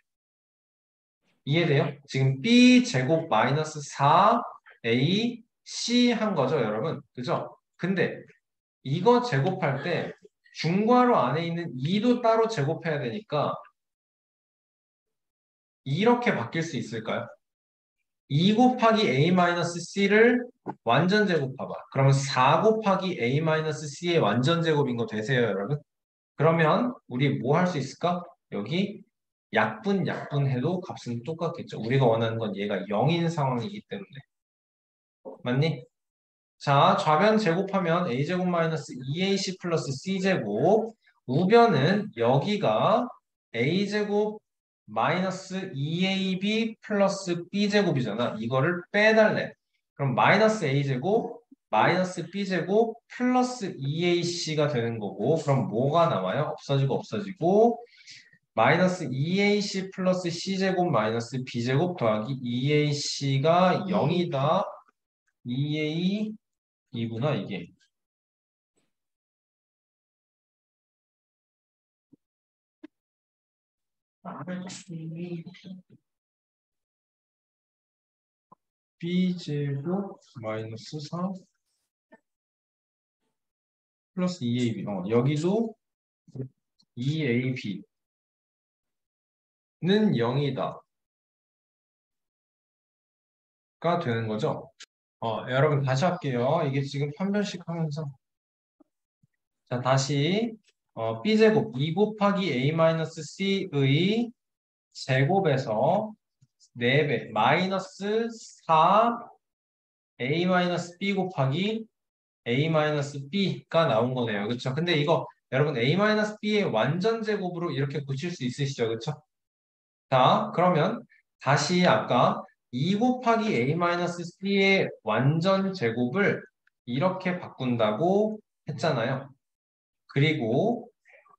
이해돼요? 지금 B제곱 마이너스 4A C 한 거죠, 여러분? 그죠? 근데 이거 제곱할 때 중괄호 안에 있는 2도 따로 제곱해야 되니까 이렇게 바뀔 수 있을까요? 2 곱하기 A-C를 완전 제곱해봐. 그러면 4 곱하기 A-C의 완전 제곱인 거 되세요, 여러분? 그러면 우리 뭐 할 수 있을까? 여기 약분해도 값은 똑같겠죠. 우리가 원하는 건 얘가 0인 상황이기 때문에. 맞니? 자, 좌변 제곱하면 a제곱 마이너스 2ac 플러스 c제곱. 우변은 여기가 a제곱 마이너스 2ab 플러스 b제곱이잖아. 이거를 빼달래. 그럼 마이너스 a제곱 마이너스 b제곱 플러스 2ac가 되는 거고 그럼 뭐가 남아요? 없어지고 없어지고 마이너스 2ac 플러스 c제곱 마이너스 b제곱 더하기 2ac가 0이다. 2a 이구나 이게. b제곱 마이너스 4 플러스 2ab. 여기도 2ab는 0이다가 되는 거죠. 여러분 다시 할게요. 이게 지금 판별식 하면서 자 다시 b제곱 2 곱하기 a-c의 제곱에서 4배 마이너스 4 a-b 곱하기 a-b가 나온 거네요. 그렇죠? 근데 이거 여러분 a-b의 완전 제곱으로 이렇게 고칠 수 있으시죠? 그렇죠? 자, 그러면 다시 아까 2 곱하기 a-c의 완전 제곱을 이렇게 바꾼다고 했잖아요. 그리고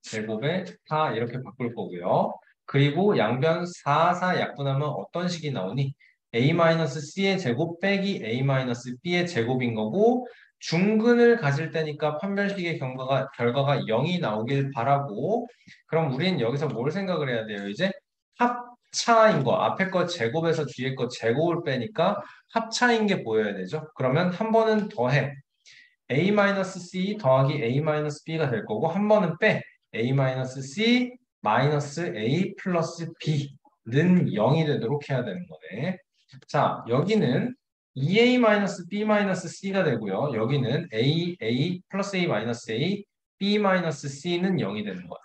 제곱에 4 이렇게 바꿀 거고요. 그리고 양변 4, 4 약분하면 어떤 식이 나오니? a-c의 제곱 빼기 a-b의 제곱인 거고 중근을 가질 때니까 판별식의 결과가 0이 나오길 바라고 그럼 우리는 여기서 뭘 생각을 해야 돼요? 이제 합차인 거 앞에 거 제곱에서 뒤에 거 제곱을 빼니까 합차인 게 보여야 되죠. 그러면 한 번은 더해 a-c 더하기 a-b가 될 거고 한 번은 빼 a-c 마이너스 a 플러스 b는 0이 되도록 해야 되는 거네. 자, 여기는 2a-b-c가 되고요. 여기는 a 플러스 a 마이너스 a b-c는 0이 되는 거야.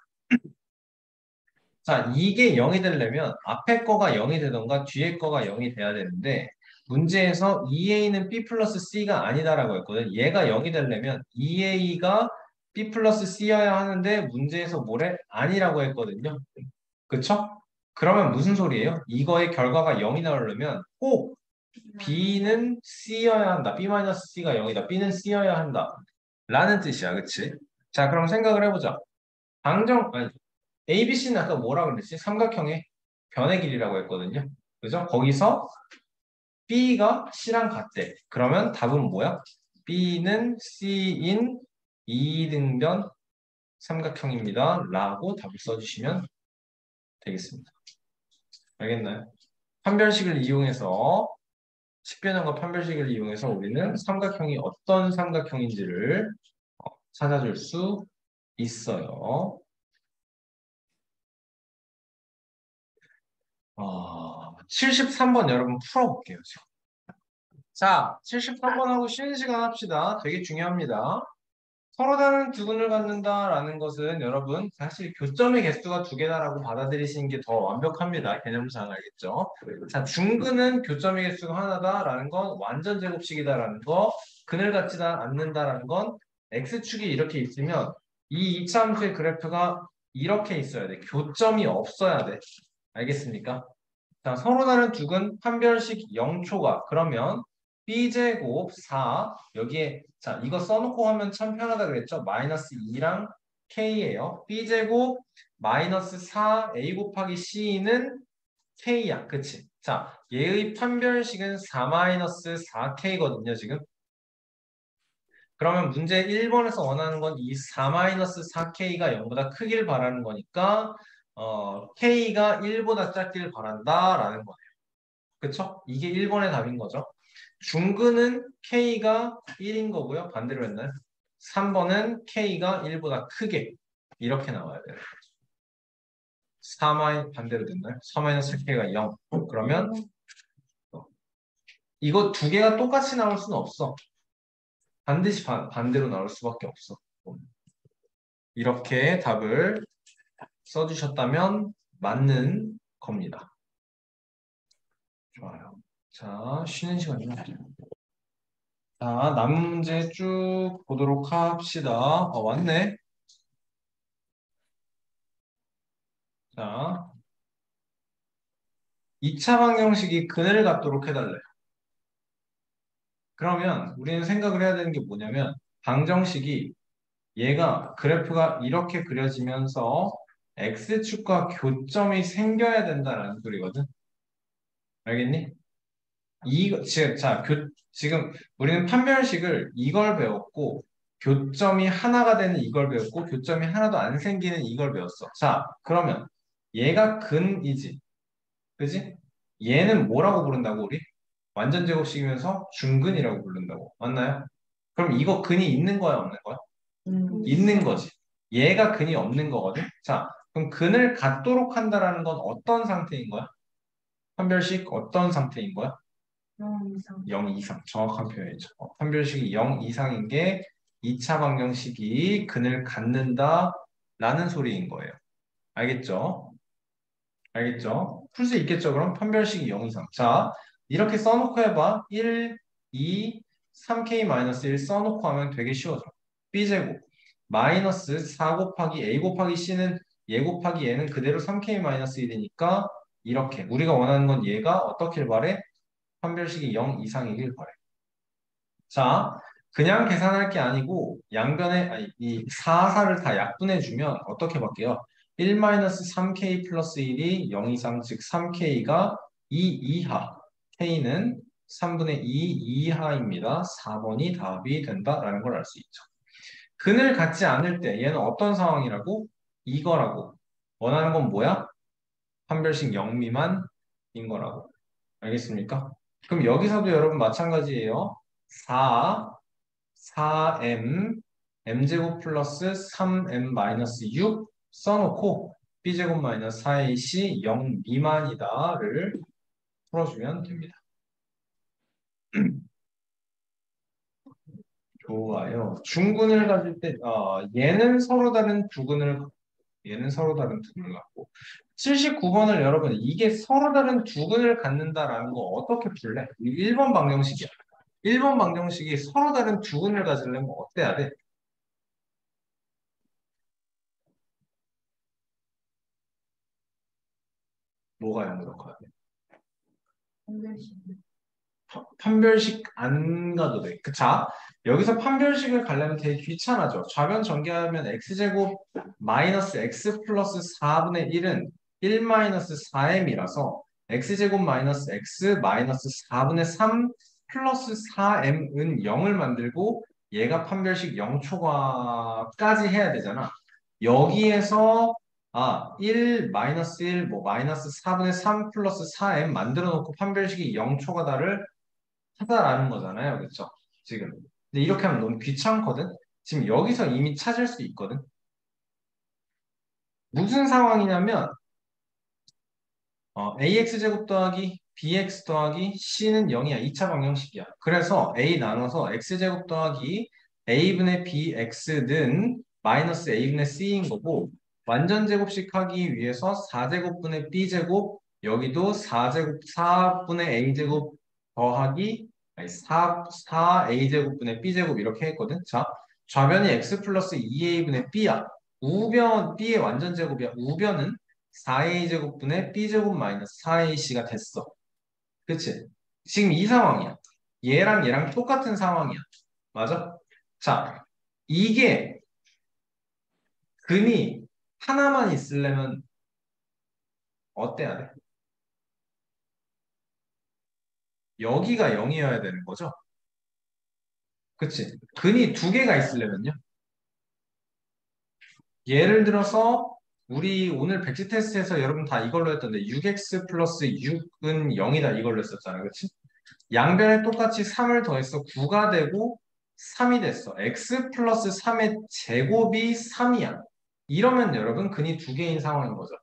자, 이게 0이 되려면 앞에 거가 0이 되던가 뒤에 거가 0이 돼야 되는데 문제에서 2a는 b 플러스 c가 아니다라고 했거든. 얘가 0이 되려면 2a가 b 플러스 c여야 하는데 문제에서 뭐래? 아니라고 했거든요. 그쵸? 그러면 무슨 소리예요? 이거의 결과가 0이 나오려면 꼭 b는 c여야 한다. b-c가 0이다. b는 c여야 한다. 라는 뜻이야. 그치? 자, 그럼 생각을 해보자. 아니, ABC는 아까 뭐라 그랬지? 삼각형의 변의 길이라고 했거든요. 그죠? 거기서 B가 C랑 같대. 그러면 답은 뭐야? B는 C인 이등변 삼각형입니다. 라고 답을 써주시면 되겠습니다. 알겠나요? 판별식을 이용해서 식변형과 판별식을 이용해서 우리는 삼각형이 어떤 삼각형인지를 찾아줄 수 있어요. 73번 여러분 풀어볼게요. 지금. 자, 73번하고 쉬는 시간 합시다. 되게 중요합니다. 서로 다른 두근을 갖는다라는 것은 여러분 사실 교점의 개수가 두 개다라고 받아들이시는 게 더 완벽합니다. 개념상 알겠죠? 자, 중근은 교점의 개수가 하나다라는 건 완전 제곱식이다라는 거, 근을 갖지 않는다라는 건 x축이 이렇게 있으면 이 이차함수의 그래프가 이렇게 있어야 돼. 교점이 없어야 돼. 알겠습니까? 자, 서로 다른 두근 판별식 0초가 그러면 b제곱 4 여기에 자 이거 써놓고 하면 참 편하다 그랬죠? 마이너스 2랑 k예요. b제곱 마이너스 4 a 곱하기 c는 k야. 그치? 자 얘의 판별식은 4 마이너스 4k거든요 지금. 그러면 문제 1번에서 원하는 건 이 4 마이너스 4k가 0보다 크길 바라는 거니까 k가 1보다 작길 바란다라는 거예요. 그쵸? 이게 1번의 답인 거죠. 중근은 K가 1인 거고요. 반대로 했나요? 3번은 K가 1보다 크게 이렇게 나와야 돼요. 4마이 반대로 됐나요? 4-K가 0. 그러면 이거 두 개가 똑같이 나올 수는 없어. 반드시 반대로 나올 수밖에 없어. 이렇게 답을 써주셨다면 맞는 겁니다. 좋아요. 자, 쉬는 시간입니다. 자, 남은 문제 쭉 보도록 합시다. 왔네. 자, 2차 방정식이 근을 갖도록 해달래. 그러면 우리는 생각을 해야 되는 게 뭐냐면, 방정식이 얘가 그래프가 이렇게 그려지면서 x축과 교점이 생겨야 된다는 소리거든. 알겠니? 지금 우리는 판별식을 이걸 배웠고, 교점이 하나가 되는 이걸 배웠고, 교점이 하나도 안 생기는 이걸 배웠어. 자, 그러면 얘가 근이지. 그지? 얘는 뭐라고 부른다고 우리? 완전 제곱식이면서 중근이라고 부른다고. 맞나요? 그럼 이거 근이 있는 거야, 없는 거야? 있는 거지. 얘가 근이 없는 거거든. 자, 그럼 근을 갖도록 한다라는 건 어떤 상태인 거야? 판별식 어떤 상태인 거야? 0 이상. 0 이상. 정확한 표현이죠. 판별식이 0 이상인 게 2차 방정식이 근을 갖는다라는 소리인 거예요. 알겠죠? 알겠죠? 풀 수 있겠죠? 그럼 판별식이 0 이상. 자, 이렇게 써놓고 해봐. 1, 2, 3k-1 써놓고 하면 되게 쉬워져. b제곱 마이너스 4 곱하기 a 곱하기 c는 얘 곱하기 얘는 그대로 3k-1이니까 이렇게 우리가 원하는 건 얘가 어떻길 바래? 판별식이 0 이상이길 바래. 자, 그냥 계산할 게 아니고 양변에 아니, 이 4, 4를 다 약분해주면 어떻게 바뀌어요? 1-3k 플러스 1이 0 이상 즉 3k가 2 이하 k는 3분의 2 이하입니다. 4번이 답이 된다라는 걸 알 수 있죠. 근을 갖지 않을 때 얘는 어떤 상황이라고? 이거라고. 원하는 건 뭐야? 판별식 0 미만인 거라고. 알겠습니까? 그럼 여기서도 여러분 마찬가지예요. 4, 4m, m제곱 플러스 3m 마이너스 6 써놓고 b제곱 마이너스 4ac 0 미만이다를 풀어주면 됩니다. 좋아요. 중근을 가질 때 얘는 서로 다른 두근을 갖고 79번을 여러분 이게 서로 다른 두근을 갖는다라는 거 어떻게 풀래? 1번 방정식이야. 1번 방정식이 서로 다른 두근을 가지려면 어때야 돼? 뭐가 0으로 가야 돼? 판별식. 판별식 안 가도 돼. 자, 여기서 판별식을 가려면 되게 귀찮아져. 좌변 전개하면 x제곱 마이너스 x 플러스 4분의 1은 1 마이너스 4m이라서 x제곱 마이너스 x 마이너스 4분의 3 플러스 4m은 0을 만들고 얘가 판별식 0초과까지 해야 되잖아. 여기에서 1 마이너스 1, 뭐 마이너스 4분의 3 플러스 4m 만들어 놓고 판별식이 0초과다를 하다라는 거잖아요. 그렇죠? 지금. 근데 이렇게 하면 너무 귀찮거든? 지금 여기서 이미 찾을 수 있거든? 무슨 상황이냐면 ax제곱 더하기 bx 더하기 c는 0이야. 2차 방정식이야. 그래서 a 나눠서 x제곱 더하기 a분의 bx는 마이너스 a분의 c인 거고 완전 제곱식 하기 위해서 4제곱분의 b제곱 여기도 4분의 a제곱 더하기 아니, 4a제곱분의 b제곱 이렇게 했거든. 자, 좌변이 x 플러스 2a분의 b야. 우변 b의 완전 제곱이야. 우변은 4a제곱분의 b제곱 마이너스 4ac가 됐어. 그치? 지금 이 상황이야. 얘랑 얘랑 똑같은 상황이야. 맞아? 자, 이게 근이 하나만 있으려면 어때야 돼? 여기가 0이어야 되는 거죠? 그치? 근이 두 개가 있으려면요? 예를 들어서 우리 오늘 백지 테스트에서 여러분 다 이걸로 했던데 6x 플러스 6은 0이다 이걸로 했었잖아. 그치? 양변에 똑같이 3을 더해서 9가 되고 3이 됐어. x 플러스 3의 제곱이 3이야. 이러면 여러분 근이 두 개인 상황인 거죠.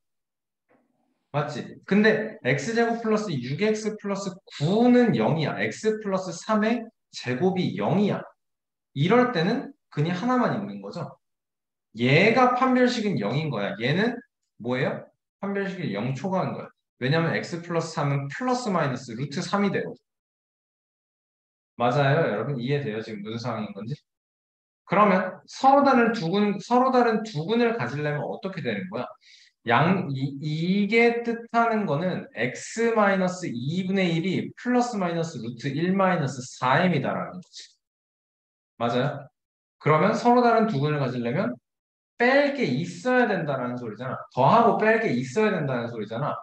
맞지? 근데 x제곱 플러스 6x 플러스 9는 0이야. x 플러스 3의 제곱이 0이야. 이럴 때는 근이 하나만 있는 거죠. 얘가 판별식은 0인 거야. 얘는 뭐예요? 판별식이 0 초과한 거야. 왜냐면 x 플러스 3은 플러스 마이너스 루트 3이 돼요. 맞아요, 여러분 이해돼요? 지금 무슨 상황인 건지? 그러면 서로 다른 두 근을 가지려면 어떻게 되는 거야? 이게 뜻하는 거는 x-2분의 1이 플러스 마이너스 루트 1-4m이다라는 거지. 맞아요? 그러면 서로 다른 두 근을 가지려면 뺄 게 있어야 된다라는 소리잖아. 더하고 뺄 게 있어야 된다는 소리잖아.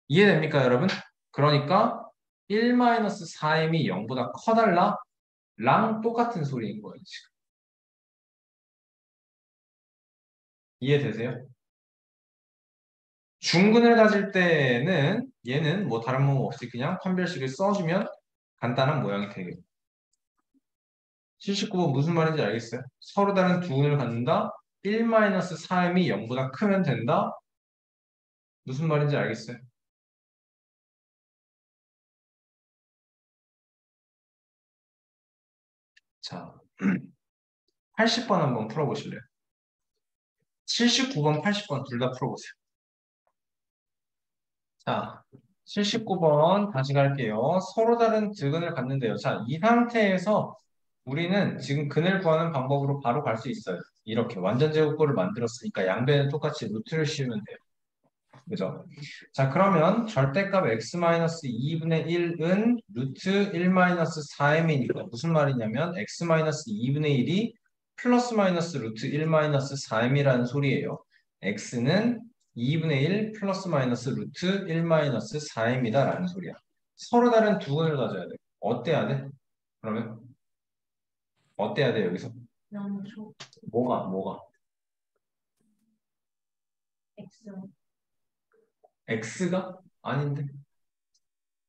이해됩니까, 여러분? 그러니까 1-4m이 0보다 커달라? 랑 똑같은 소리인 거예요, 지금. 이해되세요? 중근을 가질 때는 얘는 뭐 다른 방법 없이 그냥 판별식을 써주면 간단한 모양이 되겠죠. 79번 무슨 말인지 알겠어요? 서로 다른 두 근을 갖는다. 1-4m이 0보다 크면 된다. 무슨 말인지 알겠어요? 자, 80번 한번 풀어보실래요? 79번, 80번 둘 다 풀어보세요. 자, 79번 다시 갈게요. 서로 다른 두 근을 갖는데요. 자, 이 상태에서 우리는 지금 근을 구하는 방법으로 바로 갈 수 있어요. 이렇게 완전 제곱꼴을 만들었으니까 양변에 똑같이 루트를 씌우면 돼요. 그죠? 자, 그러면 절대값 x-2분의 1은 루트 1-4m이니까 무슨 말이냐면 x-2분의 1이 플러스 마이너스 루트 1-4m이라는 소리예요. x는 2분의 1 플러스 마이너스 루트 1-4m이다 라는 소리야. 서로 다른 두 근을 가져야 돼. 어때야 돼? 그러면 어때야 돼 여기서? 0초 뭐가? X x가? 아닌데.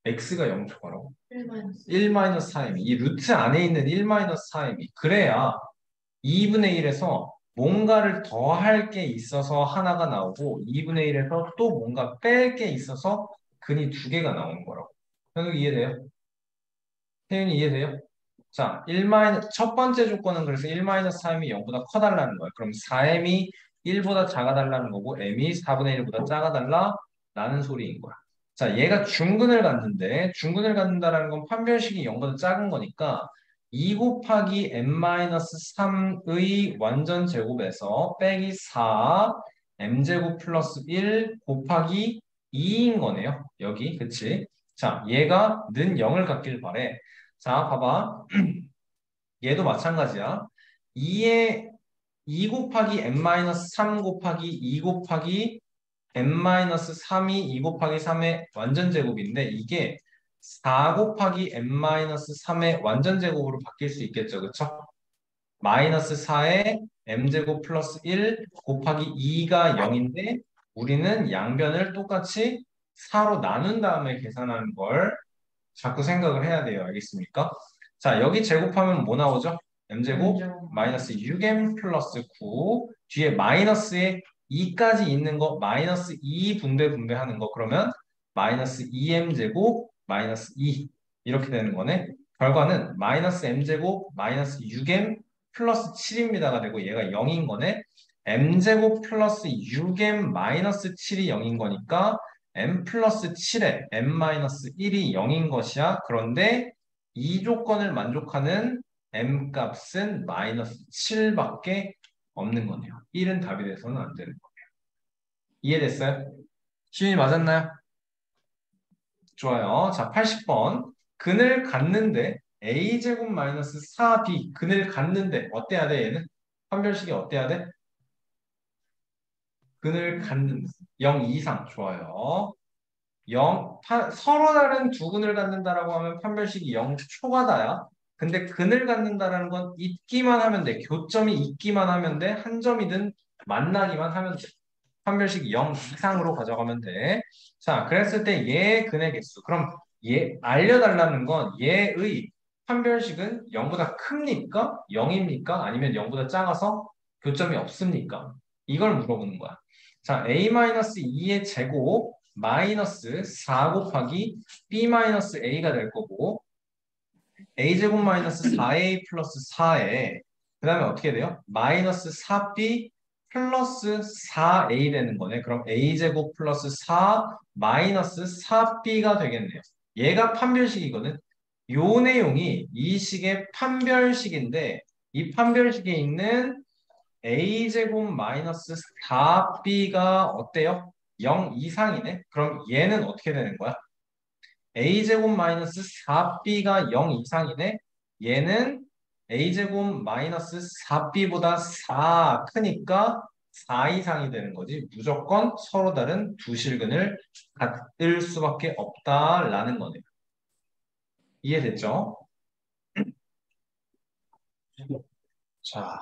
x가 0초가라고? 1-4 1-4m. 이 루트 안에 있는 1-4m. 그래야 2분의 1에서 뭔가를 더 할 게 있어서 하나가 나오고 2분의 1에서 또 뭔가 뺄 게 있어서 근이 두 개가 나오는 거라고. 현욱이 이해돼요? 태윤이 이해돼요? 자, 첫 번째 조건은 그래서 1-4m이 0보다 커달라는 거예요. 그럼 4m이 1보다 작아달라는 거고 m이 4분의 1보다 작아달라는 소리인 거야. 자, 얘가 중근을 갖는데 중근을 갖는다라는 건 판별식이 0보다 작은 거니까 2 곱하기 n-3의 완전 제곱에서 빼기 4 m제곱 플러스 1 곱하기 2인 거네요. 여기, 그치? 자, 얘가 는 0을 갖길 바래. 자, 봐봐. 얘도 마찬가지야. 2 곱하기 n-3 곱하기 2 곱하기 n-3이 2 곱하기 3의 완전 제곱인데 이게 4 곱하기 n-3의 완전 제곱으로 바뀔 수 있겠죠. 그쵸? 마이너스 4의 m제곱 플러스 1 곱하기 2가 0인데 우리는 양변을 똑같이 4로 나눈 다음에 계산하는 걸 자꾸 생각을 해야 돼요. 알겠습니까? 자, 여기 제곱하면 뭐 나오죠? m제곱 마이너스 6m 플러스 9 뒤에 마이너스에 2까지 있는 거 마이너스 2 분배 분배하는 거 그러면 마이너스 2m제곱 마이너스 2 이렇게 되는 거네. 결과는 마이너스 m제곱 마이너스 6m 플러스 7입니다가 되고 얘가 0인 거네. m제곱 플러스 6m 마이너스 7이 0인 거니까 m 플러스 7에 m 마이너스 1이 0인 것이야. 그런데 이 조건을 만족하는 m 값은 마이너스 7밖에 없는 거네요. 1은 답이 돼서는 안 되는 거예요. 이해됐어요? 시윤이 맞았나요? 좋아요. 자, 80번. 근을 갖는데 a제곱 마이너스 4b 근을 갖는데 어때야 돼 얘는? 판별식이 어때야 돼? 근을 갖는 0 이상. 좋아요. 서로 다른 두 근을 갖는다라고 하면 판별식이 0 초과다야. 근데 근을 갖는다라는 건 있기만 하면 돼. 교점이 있기만 하면 돼. 한 점이든 만나기만 하면 돼. 판별식 0 이상으로 가져가면 돼. 자, 그랬을 때 얘의 근의 개수. 그럼 얘 알려달라는 건 얘의 판별식은 0보다 큽니까? 0입니까? 아니면 0보다 작아서 교점이 없습니까? 이걸 물어보는 거야. 자, a-2의 제곱 마이너스 4 곱하기 b-a가 될 거고 a제곱 마이너스 4a 플러스 4에 그 다음에 어떻게 돼요? 마이너스 4b 플러스 4a 되는 거네. 그럼 a제곱 플러스 4 마이너스 4b가 되겠네요. 얘가 판별식이거든. 요 내용이 이 식의 판별식인데 이 판별식에 있는 a제곱 마이너스 4b가 어때요? 0 이상이네. 그럼 얘는 어떻게 되는 거야? a제곱 마이너스 4b가 0 이상이네. 얘는 a제곱 마이너스 4b보다 4 크니까 4 이상이 되는 거지. 무조건 서로 다른 두 실근을 갖을 수밖에 없다라는 거네요. 이해됐죠? 자,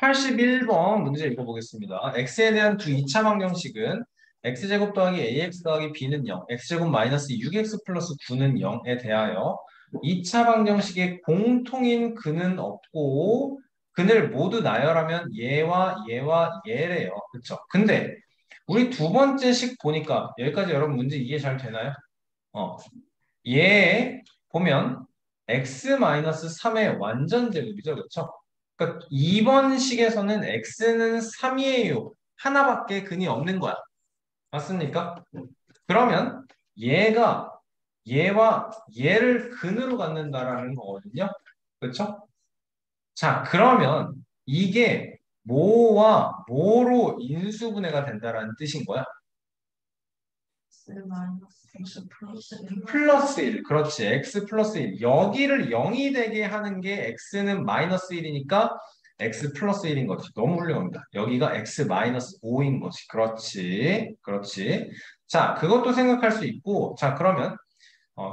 81번 문제 읽어보겠습니다. x에 대한 두 2차 방정식은 x제곱 더하기 ax 더하기 b는 0, x제곱 마이너스 6x 플러스 9는 0에 대하여 2차 방정식의 공통인 근은 없고 근을 모두 나열하면 얘와 얘와 얘래요. 그쵸? 근데 우리 두 번째 식 보니까 여기까지 여러분 문제 이해 잘 되나요? 어, 얘 보면 x-3의 완전 제곱이죠. 그쵸? 그러니까 2번 식에서는 x는 3이에요. 하나밖에 근이 없는 거야. 맞습니까? 그러면 얘가 얘와 얘를 근으로 갖는다라는 거거든요. 그렇죠? 자, 그러면 이게 뭐와 뭐로 인수분해가 된다라는 뜻인 거야. X 마이너스 X 플러스 1. 플러스 1. 그렇지. x 플러스 1. 여기를 0이 되게 하는 게 x는 마이너스 1이니까 x 플러스 1인 거지. 너무 훌륭합니다. 여기가 x 마이너스 5인 거지. 그렇지. 그렇지. 자, 그것도 생각할 수 있고, 자, 그러면,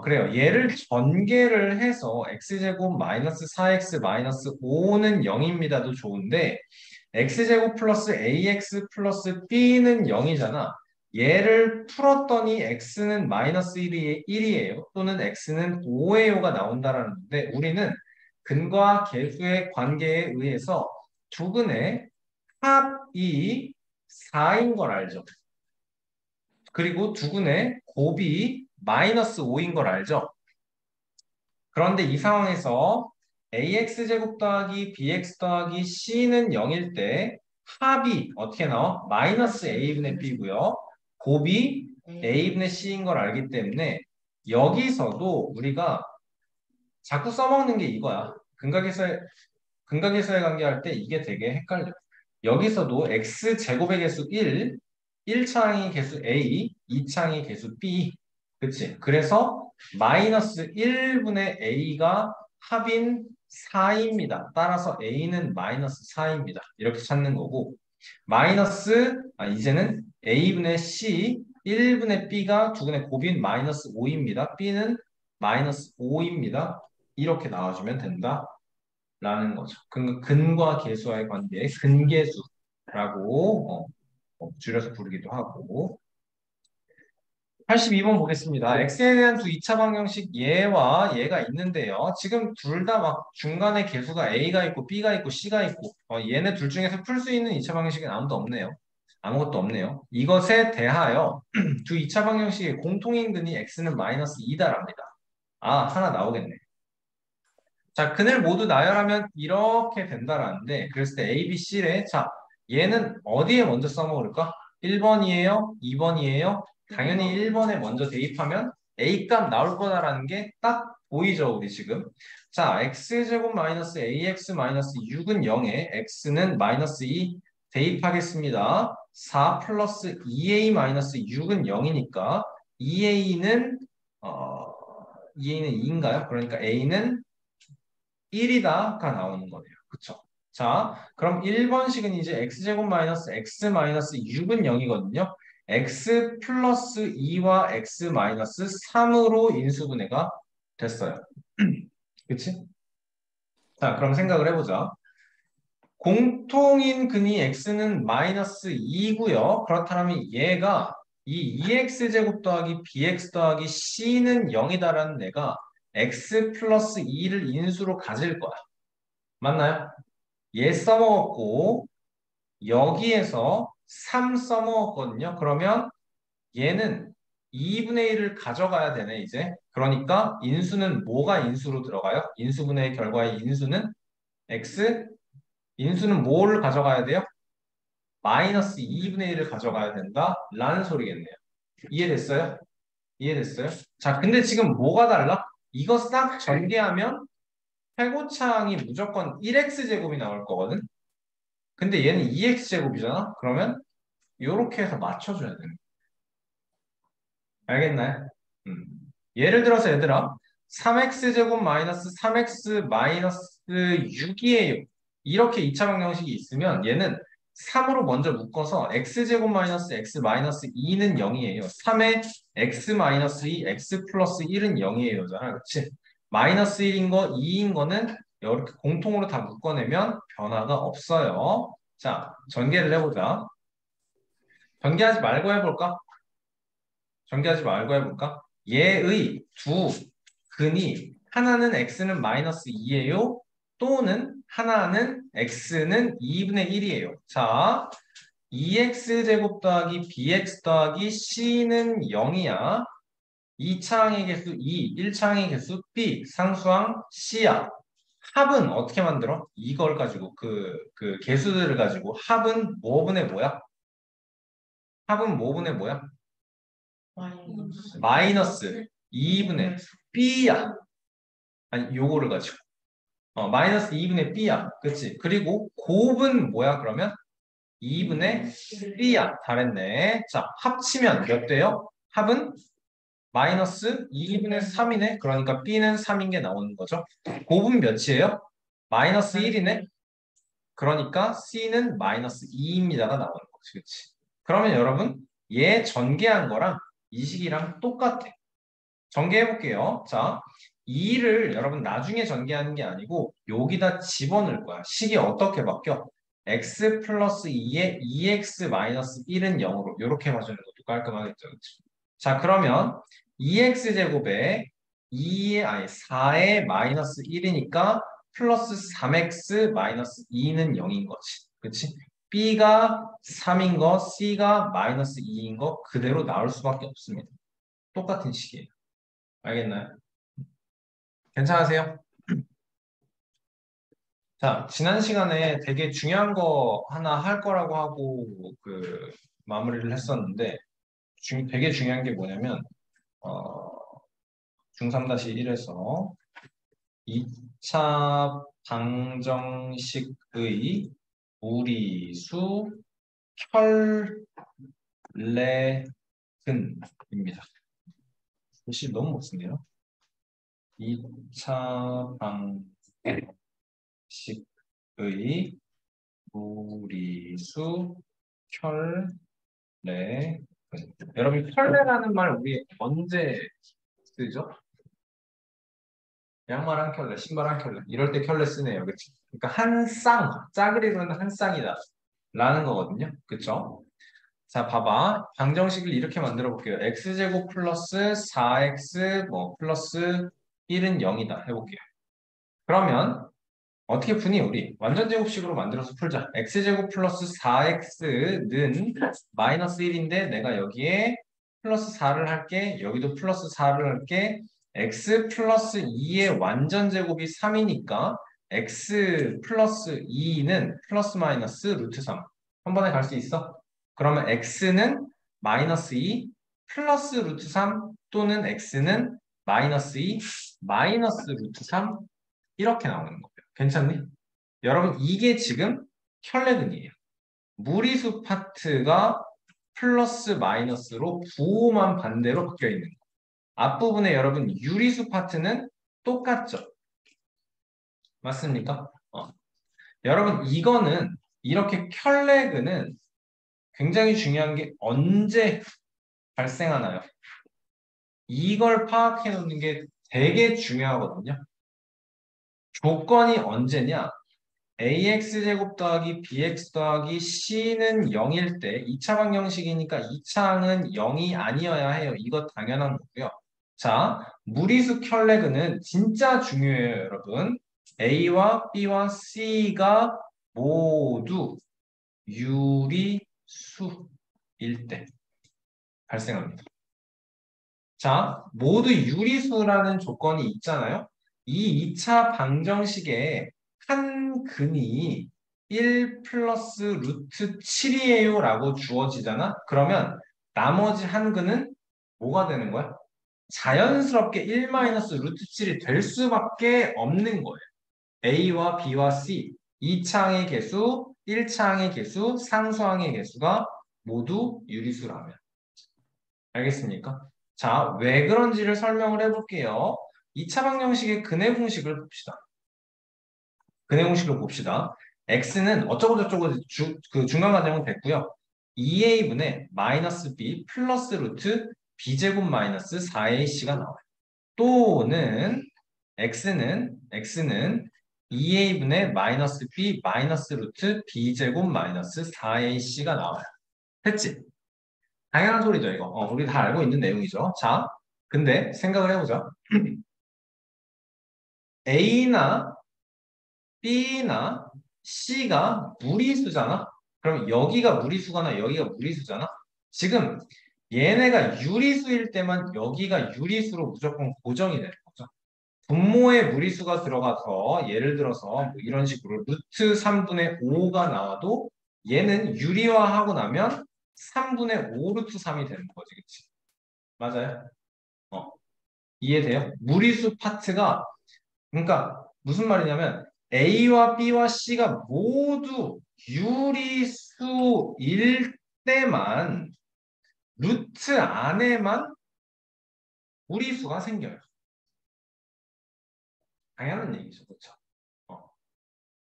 그래요. 얘를 전개를 해서 x제곱 마이너스 4x 마이너스 5는 0입니다도 좋은데, x제곱 플러스 ax 플러스 b는 0이잖아. 얘를 풀었더니 x는 마이너스 1이에요. 또는 x는 5예요가 나온다라는 건데 우리는 근과 계수의 관계에 의해서 두 근의 합이 4인 걸 알죠. 그리고 두 근의 곱이 마이너스 5인 걸 알죠. 그런데 이 상황에서 ax제곱 더하기 bx 더하기 c는 0일 때 합이 어떻게 나와? 마이너스 a분의 b고요. 곱이 a분의 c인 걸 알기 때문에 여기서도 우리가 자꾸 써먹는 게 이거야. 근각계수의 관계할 때 이게 되게 헷갈려. 여기서도 x제곱의 개수 1, 1차항의 개수 a, 2차항의 개수 b. 그치? 그래서 마이너스 1분의 a가 합인 4입니다. 따라서 a는 마이너스 4입니다. 이렇게 찾는 거고 이제는 a분의 c, 1분의 b가 두근의 곱인 마이너스 5입니다. b는 마이너스 5입니다. 이렇게 나와주면 된다. 라는 거죠. 근과 계수와의 관계, 근계수라고 줄여서 부르기도 하고. 82번 보겠습니다. x에 대한 두 2차 방정식 얘와 얘가 있는데요. 지금 둘 다 막 중간에 계수가 a가 있고 b가 있고 c가 있고 얘네 둘 중에서 풀 수 있는 2차 방정식은 아무도 없네요. 아무것도 없네요. 이것에 대하여 두 2차 방정식의 공통인근이 x는 마이너스 2다랍니다. 아, 하나 나오겠네. 자, 근을 모두 나열하면 이렇게 된다라는데, 그랬을 때 A, B, C래. 자, 얘는 어디에 먼저 써먹을까? 1번이에요? 2번이에요? 당연히 1번에 먼저 대입하면 A 값 나올 거다라는 게 딱 보이죠, 우리 지금. 자, x제곱 마이너스 ax 마이너스 6은 0에 x는 마이너스 2 대입하겠습니다. 4 플러스 2a 마이너스 6은 0이니까 2a는 2a는 2인가요? 그러니까 a는 1이다가 나오는 거네요. 그쵸? 자, 그럼 1번식은 이제 x제곱 마이너스 x 마이너스 6은 0이거든요. x 플러스 2와 x 마이너스 3으로 인수분해가 됐어요. 그치? 자, 그럼 생각을 해보자. 공통인 근이 x는 마이너스 2고요. 그렇다면 얘가 이 2x제곱 더하기 bx 더하기 c는 0이다라는 애가 x 플러스 2를 인수로 가질 거야. 맞나요? 얘 써먹었고 여기에서 3 써먹었거든요. 그러면 얘는 2분의 1을 가져가야 되네 이제. 그러니까 인수는 뭐가 인수로 들어가요? 인수분해의 결과의 인수는 x, 인수는 뭐를 가져가야 돼요? 마이너스 2분의 1을 가져가야 된다 라는 소리겠네요. 이해됐어요? 이해됐어요? 자, 근데 지금 뭐가 달라? 이거 싹 전개하면 최고차항이 무조건 1x제곱이 나올 거거든? 근데 얘는 2x제곱이잖아? 그러면 이렇게 해서 맞춰줘야 돼. 알겠나요? 음. 예를 들어서 얘들아 3x제곱 마이너스 3x 마이너스 6이에요. 이렇게 2차 방정식이 있으면 얘는 3으로 먼저 묶어서 x제곱 마이너스 x 마이너스 2는 0이에요. 3에 x 마이너스 2, x 플러스 1은 0이에요. 잖아. 그치? 마이너스 1인 거, 2인 거는 이렇게 공통으로 다 묶어내면 변화가 없어요. 자, 전개를 해보자. 전개하지 말고 해볼까? 전개하지 말고 해볼까? 얘의 두 근이 하나는 x는 마이너스 2예요. 또는 하나는 x는 2분의 1이에요. 자, 2x 제곱 더하기 bx 더하기 c는 0이야. 2차항의 개수 2, 1차항의 개수 b, 상수항 c야. 합은 어떻게 만들어? 이걸 가지고 그 개수들을 가지고 합은 뭐분의 뭐야? 합은 뭐분의 뭐야? 마이너스 2분의 b야. 아니 요거를 가지고 마이너스 2분의 b야. 그치? 그리고 곱은 뭐야 그러면? 2분의 b야. 잘했네. 자, 합치면 몇 돼요? 합은 마이너스 2분의 3이네. 그러니까 b는 3인 게 나오는 거죠. 곱은 몇이에요? 마이너스 1이네. 그러니까 c는 마이너스 2입니다가 나오는 거지. 그치? 그러면 여러분 얘 전개한 거랑 이 식이랑 똑같아. 전개해 볼게요. 자, 2를 여러분 나중에 전개하는 게 아니고 여기다 집어넣을 거야. 식이 어떻게 바뀌어? x 플러스 2에 2x 마이너스 1은 0으로 이렇게 봐주는 것도 깔끔하겠죠. 그치? 자, 그러면 2x 제곱에 4에 마이너스 1이니까 플러스 3x 마이너스 2는 0인 거지. 그치? b가 3인 거, c가 마이너스 2인 거 그대로 나올 수밖에 없습니다. 똑같은 식이에요. 알겠나요? 괜찮으세요? 자, 지난 시간에 되게 중요한 거 하나 할 거라고 하고 마무리를 했었는데 되게 중요한 게 뭐냐면 중3-1에서 2차 방정식의 무리수 혈례근입니다. 글씨 너무 못 쓰네요. 2차 방식의 무리수 혈례. 여러분 혈례라는 말 우리 언제 쓰죠? 양말 한 켤레, 신발 한 켤레 이럴 때 켤레 쓰네요. 그치? 그러니까 한 쌍, 짜그리로는 한 쌍이다 라는 거거든요. 그쵸? 자, 봐봐. 방정식을 이렇게 만들어 볼게요. x제곱 플러스 4x 플러스 1은 0이다 해볼게요. 그러면 어떻게 푸니? 우리 완전 제곱식으로 만들어서 풀자. x제곱 플러스 4x는 마이너스 1인데 내가 여기에 플러스 4를 할게. 여기도 플러스 4를 할게. x 플러스 2의 완전 제곱이 3이니까 x 플러스 2는 플러스 마이너스 루트 3. 한 번에 갈 수 있어? 그러면 x는 마이너스 2 플러스 루트 3 또는 x는 마이너스 2 마이너스 루트 3 이렇게 나오는 거예요. 괜찮니? 여러분 이게 지금 혈내근이에요. 무리수 파트가 플러스 마이너스로 부호만 반대로 바뀌어 있는 거예요. 앞부분에 여러분 유리수 파트는 똑같죠? 맞습니까? 여러분 이거는 이렇게 혈내근은 굉장히 중요한 게 언제 발생하나요? 이걸 파악해 놓는 게 되게 중요하거든요. 조건이 언제냐? ax제곱 더하기 bx 더하기 c는 0일 때 2차 방정식이니까 2차항은 0이 아니어야 해요. 이거 당연한 거고요. 자, 무리수 켤레그는 진짜 중요해요, 여러분. a와 b와 c가 모두 유리수일 때 발생합니다. 자, 모두 유리수라는 조건이 있잖아요. 이 2차 방정식에 한 근이 1 플러스 루트 7이에요 라고 주어지잖아. 그러면 나머지 한 근은 뭐가 되는 거야? 자연스럽게 1 마이너스 루트 7이 될 수밖에 없는 거예요. A와 B와 C, 2차항의 개수, 1차항의 개수, 상수항의 개수가 모두 유리수라면. 알겠습니까? 자, 왜 그런지를 설명을 해볼게요. 2차 방정식의 근해 공식을 봅시다. 근해 공식을 봅시다. x는 어쩌고저쩌고 그 중간 과정은 됐고요. 2a분의 마이너스 b 플러스 루트 b제곱 마이너스 4ac가 나와요. 또는 x는 2a분의 마이너스 b 마이너스 루트 b제곱 마이너스 4ac가 나와요. 됐지? 당연한 소리죠, 이거. 우리 다 알고 있는 내용이죠. 자, 근데 생각을 해보자. A나 B나 C가 무리수잖아? 그럼 여기가 무리수거나 여기가 무리수잖아? 지금 얘네가 유리수일 때만 여기가 유리수로 무조건 고정이 되는 거죠. 분모에 무리수가 들어가서 예를 들어서 뭐 이런 식으로 루트 3분의 5가 나와도 얘는 유리화하고 나면 3분의 5 루트 3이 되는 거지, 그치? 맞아요? 어, 이해돼요? 무리수 파트가 그러니까 무슨 말이냐면 A와 B와 C가 모두 유리수일 때만 루트 안에만 무리수가 생겨요. 당연한 얘기죠. 그렇죠?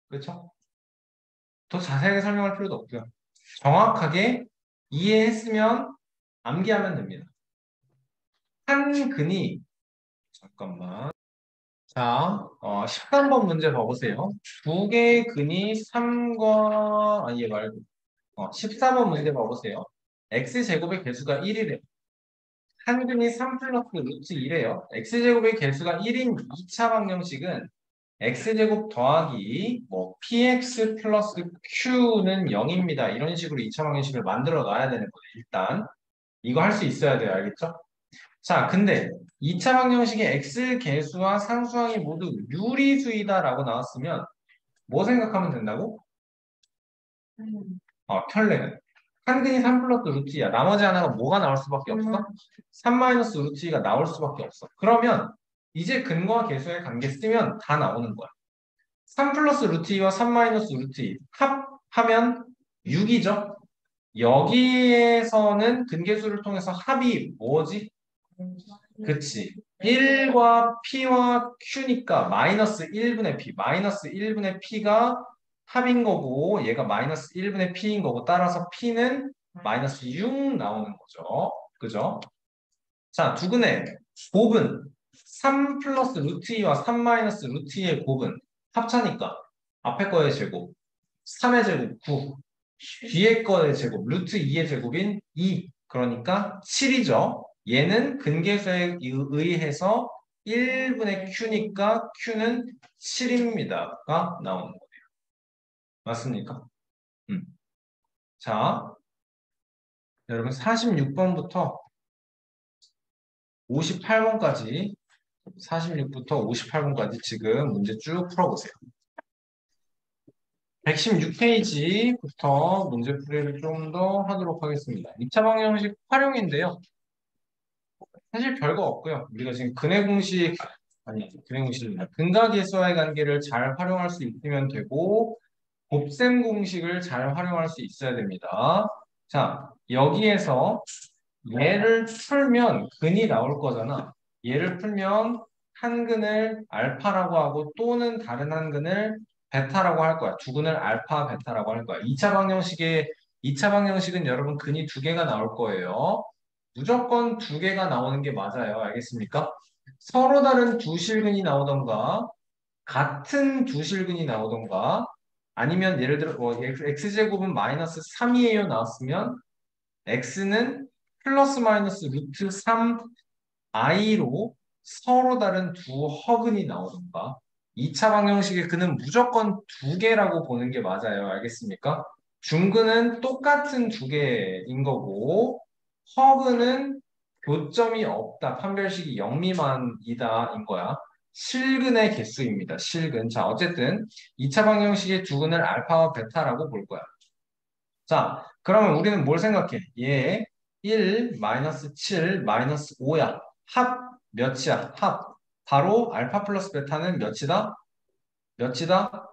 그렇죠? 더 자세하게 설명할 필요도 없고요. 정확하게 이해했으면 암기하면 됩니다. 한 근이 잠깐만. 자, 13번 문제 봐보세요. 두 개의 근이 3과 아니 얘 말고 14번 문제 봐보세요. x제곱의 개수가 1이래요. 한 근이 3 플러스 루트 2래요. x제곱의 개수가 1인 2차 방정식은 x제곱 더하기 뭐 px 플러스 q는 0입니다. 이런 식으로 2차 방정식을 만들어 놔야 되는 거예요. 일단 이거 할 수 있어야 돼요. 알겠죠? 자, 근데 2차 방정식의 x 개수와 상수항이 모두 유리수이다라고 나왔으면 뭐 생각하면 된다고? 켤레는 한 근이 3 플러스 루트 2야. 나머지 하나가 뭐가 나올 수밖에 없어? 3 마이너스 루트 2가 나올 수밖에 없어. 그러면 이제 근과 계수의 관계 쓰면 다 나오는 거야. 3 플러스 루트 2와 3 마이너스 루트 2 합하면 6이죠? 여기에서는 근계수를 통해서 합이 뭐지? 그치. 1과 P와 Q니까 마이너스 1분의 P. 마이너스 1분의 P가 합인 거고 얘가 마이너스 1분의 P인 거고 따라서 P는 마이너스 6 나오는 거죠. 그죠? 자, 두근의 곱은 3 플러스 루트 2와 3 마이너스 루트 2의 곱은 합차니까 앞에 거의 제곱 3의 제곱 9 뒤에 거의 제곱 루트 2의 제곱인 2 그러니까 7이죠. 얘는 근계수에 의해서 1분의 Q니까 Q는 7입니다가 나오는 거예요. 맞습니까? 음. 자, 여러분 46번부터 58번까지 46부터 58번까지 지금 문제 쭉 풀어보세요. 116페이지부터 문제풀이를 좀 더 하도록 하겠습니다. 2차 방정식 활용인데요. 사실 별거 없고요. 우리가 지금 근해 공식, 아니, 근해 공식입니다. 근각일수와의 관계를 잘 활용할 수 있으면 되고, 곱셈 공식을 잘 활용할 수 있어야 됩니다. 자, 여기에서 얘를 풀면 근이 나올 거잖아. 얘를 풀면 한 근을 알파라고 하고 또는 다른 한 근을 베타라고 할 거야. 두 근을 알파, 베타라고 할 거야. 2차 방정식은 여러분 근이 두 개가 나올 거예요. 무조건 두 개가 나오는 게 맞아요. 알겠습니까? 서로 다른 두 실근이 나오던가 같은 두 실근이 나오던가 아니면 예를 들어 x제곱은 마이너스 3이에요 나왔으면 x는 플러스 마이너스 루트 3i로 서로 다른 두 허근이 나오던가 2차 방정식의 근은 무조건 두 개라고 보는 게 맞아요. 알겠습니까? 중근은 똑같은 두 개인 거고 허근은 교점이 없다. 판별식이 0 미만이다 인 거야. 실근의 개수입니다. 실근. 자, 어쨌든 2차 방정식의 두 근을 알파와 베타라고 볼 거야. 자, 그러면 우리는 뭘 생각해? 얘 1, 마이너스 7, 마이너스 5야. 합 몇이야? 합. 바로 알파 플러스 베타는 몇이다? 몇이다?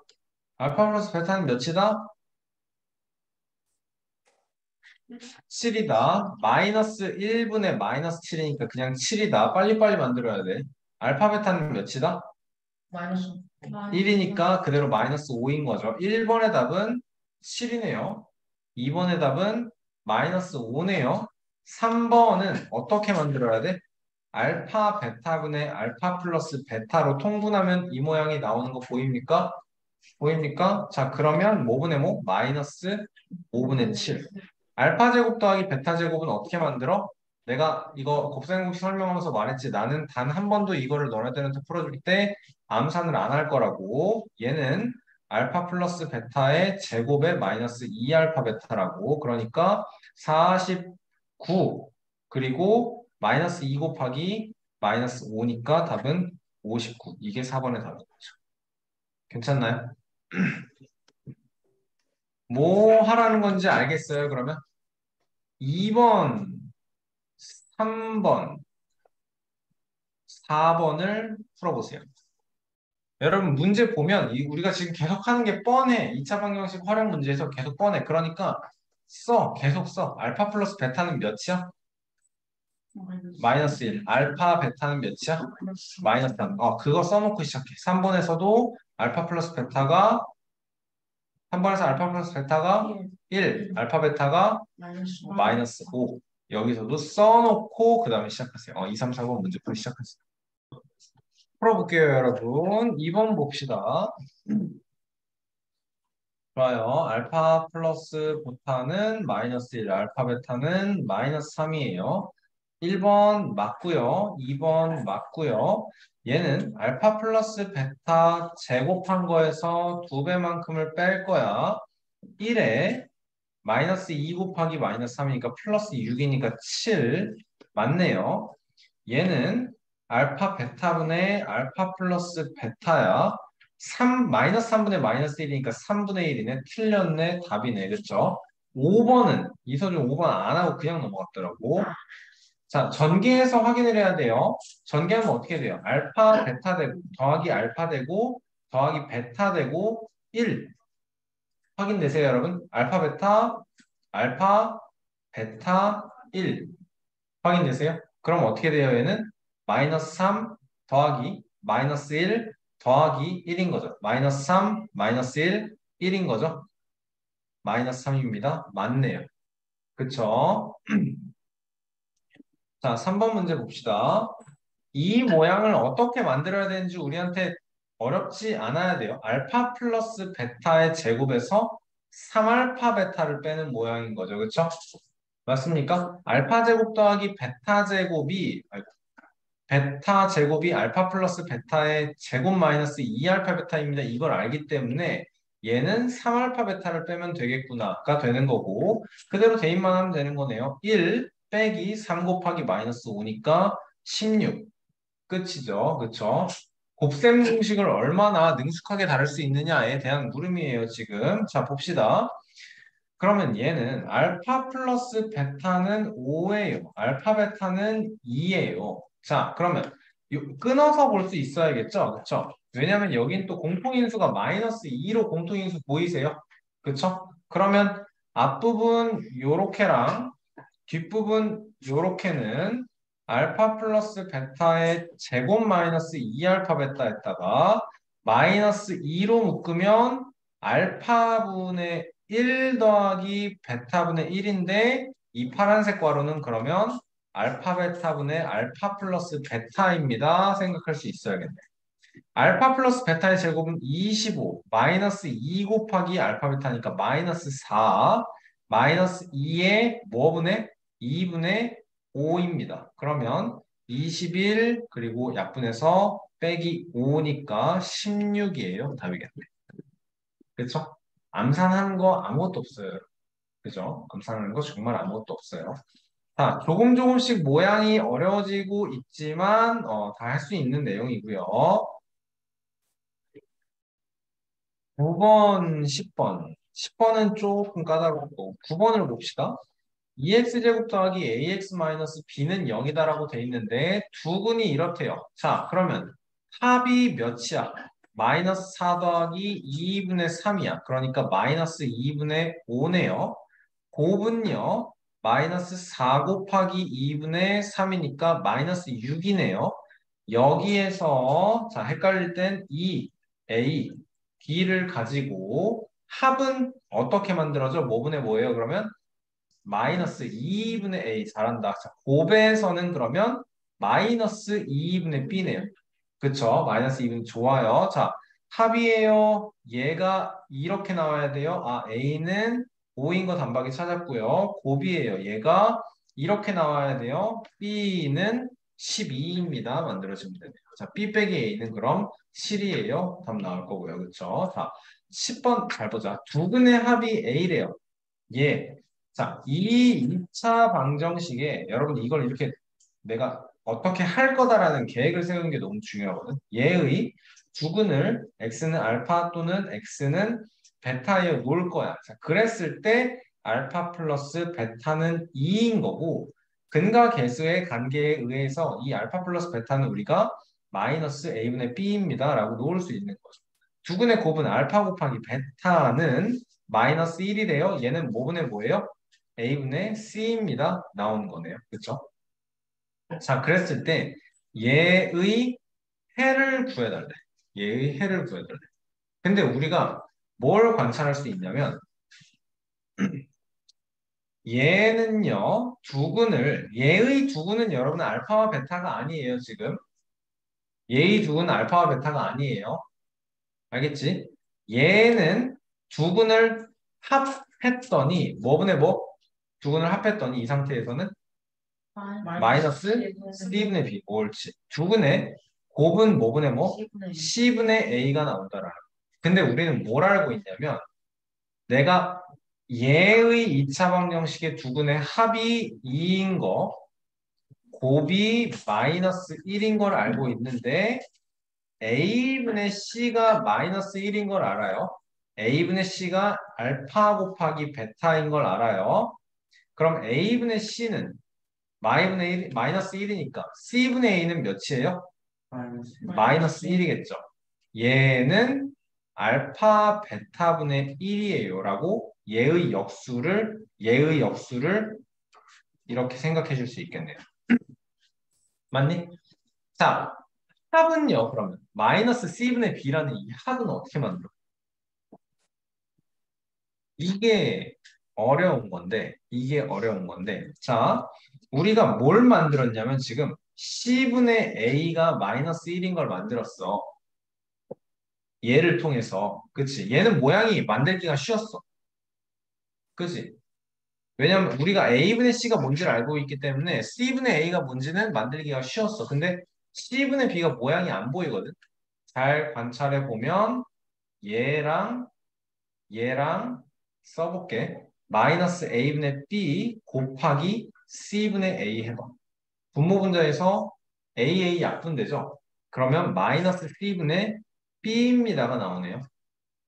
알파 플러스 베타는 몇이다? 7이다. 마이너스 1분의 마이너스 7이니까 그냥 7이다. 빨리빨리 만들어야 돼. 알파 베타는 몇이다? 마이너스 1이니까 그대로 마이너스 5인 거죠. 1번의 답은 7이네요. 2번의 답은 마이너스 5네요. 3번은 어떻게 만들어야 돼? 알파 베타분의 알파 플러스 베타로 통분하면 이 모양이 나오는 거 보입니까? 보입니까? 자, 그러면 뭐분의 뭐? 마이너스 5분의 7. 알파 제곱 더하기 베타 제곱은 어떻게 만들어? 내가 이거 곱셈공식 설명하면서 말했지. 나는 단 한 번도 이거를 너네들한테 풀어줄 때 암산을 안 할 거라고. 얘는 알파 플러스 베타의 제곱에 마이너스 2알파 베타라고. 그러니까 49. 그리고 마이너스 2 곱하기 마이너스 5니까 답은 59. 이게 4번의 답이죠. 괜찮나요? 뭐 하라는 건지 알겠어요, 그러면? 2번, 3번, 4번을 풀어보세요. 여러분 문제 보면 우리가 지금 계속 하는 게 뻔해. 2차 방정식 활용 문제에서 계속 뻔해. 그러니까 계속 써. 알파 플러스 베타는 몇이야? 마이너스 1. 알파 베타는 몇이야? 마이너스 3. 그거 써놓고 시작해. 3번에서도 알파 플러스 베타가 3번에서 알파 플러스 베타가 1, 알파 베타가 마이너스 5. 여기서도 써놓고 그 다음에 시작하세요. 2, 3, 4번 문제 풀이 시작하세요. 풀어볼게요, 여러분. 2번 봅시다. 좋아요. 알파 플러스 베타는 마이너스 1, 알파 베타는 마이너스 3이에요. 1번 맞고요. 2번 맞고요. 얘는 알파 플러스 베타 제곱한 거에서 2배만큼을 뺄 거야. 1에 마이너스 2 곱하기 마이너스 3이니까 플러스 6이니까 7 맞네요. 얘는 알파 베타분의 알파 플러스 베타야. 마이너스 3분의 마이너스 1이니까 3분의 1이네. 틀렸네. 답이네. 그쵸? 5번은 이서준 5번 안 하고 그냥 넘어갔더라고. 자, 전개해서 확인을 해야 돼요. 전개하면 어떻게 돼요? 알파 베타 되고 더하기 알파 되고 더하기 베타 되고 1 확인되세요, 여러분? 알파 베타 1 확인되세요? 그럼 어떻게 돼요, 얘는? 마이너스 3 더하기 마이너스 1 더하기 1인 거죠. 마이너스 3 마이너스 1 1인 거죠. 마이너스 3입니다. 맞네요. 그쵸? 자, 3번 문제 봅시다. 이 모양을 어떻게 만들어야 되는지 우리한테 어렵지 않아야 돼요. 알파 플러스 베타의 제곱에서 3알파 베타를 빼는 모양인 거죠. 그렇죠? 맞습니까? 알파 제곱 더하기 베타 제곱이 베타 제곱이 알파 플러스 베타의 제곱 마이너스 2알파 베타입니다. 이걸 알기 때문에 얘는 3알파 베타를 빼면 되겠구나가 되는 거고 그대로 대입만 하면 되는 거네요. 1 빼기 3 곱하기 마이너스 5니까 16 끝이죠. 그쵸? 곱셈 공식을 얼마나 능숙하게 다룰 수 있느냐에 대한 물음이에요, 지금. 자, 봅시다. 그러면 얘는 알파 플러스 베타는 5예요. 알파 베타는 2예요. 자, 그러면 끊어서 볼 수 있어야겠죠? 그쵸? 왜냐면 여긴 또 공통인수가 마이너스 2로 공통인수 보이세요? 그쵸? 그러면 앞부분 요렇게랑 뒷부분 요렇게는 알파 플러스 베타의 제곱 마이너스 2알파 베타에다가 마이너스 2로 묶으면 알파분의 1 더하기 베타분의 1인데 이 파란색 괄호는 그러면 알파 베타분의 알파 플러스 베타입니다. 생각할 수 있어야겠네. 알파 플러스 베타의 제곱은 25, 마이너스 2 곱하기 알파 베타니까 마이너스 4, 마이너스 2의 뭐분의? 2분의 5입니다. 그러면 21 그리고 약분해서 빼기 5니까 16이에요. 답이겠네. 그렇죠? 암산하는 거 아무것도 없어요. 그죠? 암산하는 거 정말 아무것도 없어요. 자, 조금씩 모양이 어려워지고 있지만 다 할 수 있는 내용이고요. 9번, 10번. 10번은 조금 까다롭고 9번을 봅시다. 2x제곱 더하기 ax 마이너스 b는 0이다라고 돼 있는데 두 근이 이렇대요. 자, 그러면 합이 몇이야? 마이너스 4 더하기 2분의 3이야. 그러니까 마이너스 2분의 5네요. 곱은요. 마이너스 4 곱하기 2분의 3이니까 마이너스 6이네요. 여기에서 자 헷갈릴 땐 이 A, B를 가지고 합은 어떻게 만들어져? 뭐분의 뭐예요? 그러면 마이너스 2분의 A 잘한다. 자, 곱에서는 그러면 마이너스 2분의 B네요. 그쵸? 마이너스 2분 좋아요. 자, 합이에요. 얘가 이렇게 나와야 돼요. 아, A는 5인 거 단박에 찾았고요. 곱이에요. 얘가 이렇게 나와야 돼요. B는 12입니다. 만들어주면 되네요. 자, B 빼기 A는 그럼 7이에요. 답 나올 거고요. 그쵸? 자, 10번 잘 보자. 두 근의 합이 A래요. 예. 자, 이 2차 방정식에 여러분 이걸 이렇게 내가 어떻게 할 거다라는 계획을 세우는 게 너무 중요하거든. 얘의 두근을 x는 알파 또는 x는 베타에 놓을 거야. 자, 그랬을 때 알파 플러스 베타는 2인 거고 근과 계수의 관계에 의해서 이 알파 플러스 베타는 우리가 마이너스 a분의 b입니다. 라고 놓을 수 있는 거죠. 두근의 곱은 알파 곱하기 베타는 마이너스 1이래요. 얘는 뭐분의 뭐예요? a분의 c입니다. 나오는 거네요. 그렇죠? 자, 그랬을 때 얘의 해를 구해달래. 얘의 해를 구해달래. 근데 우리가 뭘 관찰할 수 있냐면 얘는요, 얘의 두근은 여러분 알파와 베타가 아니에요, 지금. 얘의 두근은 알파와 베타가 아니에요. 알겠지? 얘는 두근을 합했더니, 뭐분의 뭐? 두근을 합했더니 이 상태에서는 마이너스 C분의 B. 옳지. 두근의 곱은 뭐분의 뭐? C분의 A가 나온다라. 근데 우리는 뭘 알고 있냐면 내가 얘의 2차 방정식의 두근의 합이 2인 거, 곱이 마이너스 1인 걸 알고 있는데 A분의 C가 마이너스 1인 걸 알아요. A분의 C가 알파 곱하기 베타인 걸 알아요. 그럼 A분의 C는 마이너스 1이니까 C분의 A는 몇이에요? 마이너스 1이겠죠. 얘는 알파 베타분의 1이에요. 라고 얘의 역수를 이렇게 생각해 줄 수 있겠네요. 맞니? 자, 합은요, 그러면. 마이너스 C분의 B라는 이 합은 어떻게 만들어? 이게 어려운 건데. 자, 우리가 뭘 만들었냐면 지금 C분의 A가 마이너스 1인 걸 만들었어. 얘를 통해서. 그치? 얘는 모양이 만들기가 쉬웠어. 그치? 왜냐면 우리가 A분의 C가 뭔지를 알고 있기 때문에 C분의 A가 뭔지는 만들기가 쉬웠어. 근데 C분의 B가 모양이 안 보이거든. 잘 관찰해 보면 얘랑 써볼게. 마이너스 A분의 B 곱하기 C분의 A 해봐. 분모분자에서 AA 약분되죠? 그러면 마이너스 C분의 B입니다가 나오네요.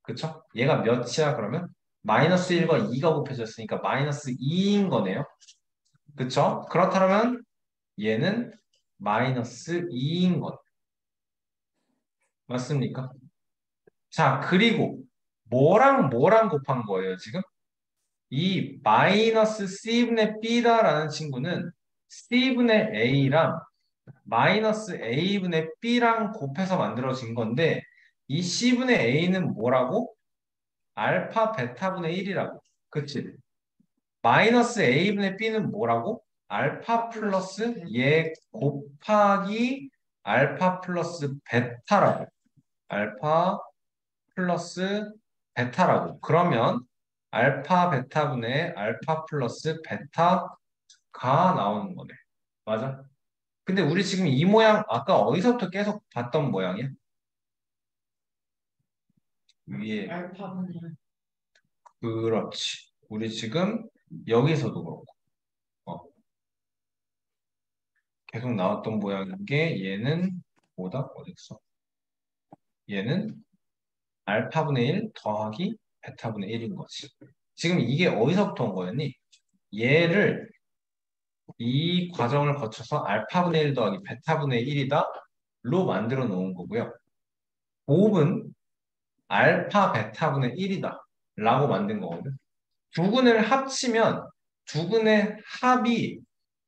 그쵸? 얘가 몇이야 그러면? 마이너스 1과 2가 곱해졌으니까 마이너스 2인 거네요. 그쵸? 그렇다면 얘는 마이너스 2인 것. 맞습니까? 자, 그리고 뭐랑 곱한 거예요, 지금? 이 마이너스 C분의 B다라는 친구는 C분의 A랑 마이너스 A분의 B랑 곱해서 만들어진 건데 이 C분의 A는 뭐라고? 알파 베타분의 1이라고. 그치? 마이너스 A분의 B는 뭐라고? 알파 플러스 얘 곱하기 알파 플러스 베타라고. 알파 플러스 베타라고. 그러면 알파 베타분의 알파 플러스 베타가 나오는 거네. 맞아? 근데 우리 지금 이 모양 아까 어디서부터 계속 봤던 모양이야? 위에. 알파분의 그렇지. 우리 지금 여기서도 그렇고. 어, 계속 나왔던 모양인 게 얘는 뭐다? 어디 있어? 얘는 알파분의 1 더하기 베타분의 1인 거지. 지금 이게 어디서부터 온 거였니? 얘를 이 과정을 거쳐서 알파분의 1 더하기 베타분의 1이다 로 만들어 놓은 거고요. 곱은 알파 베타분의 1이다 라고 만든 거거든. 두 근을 합치면 두 근의 합이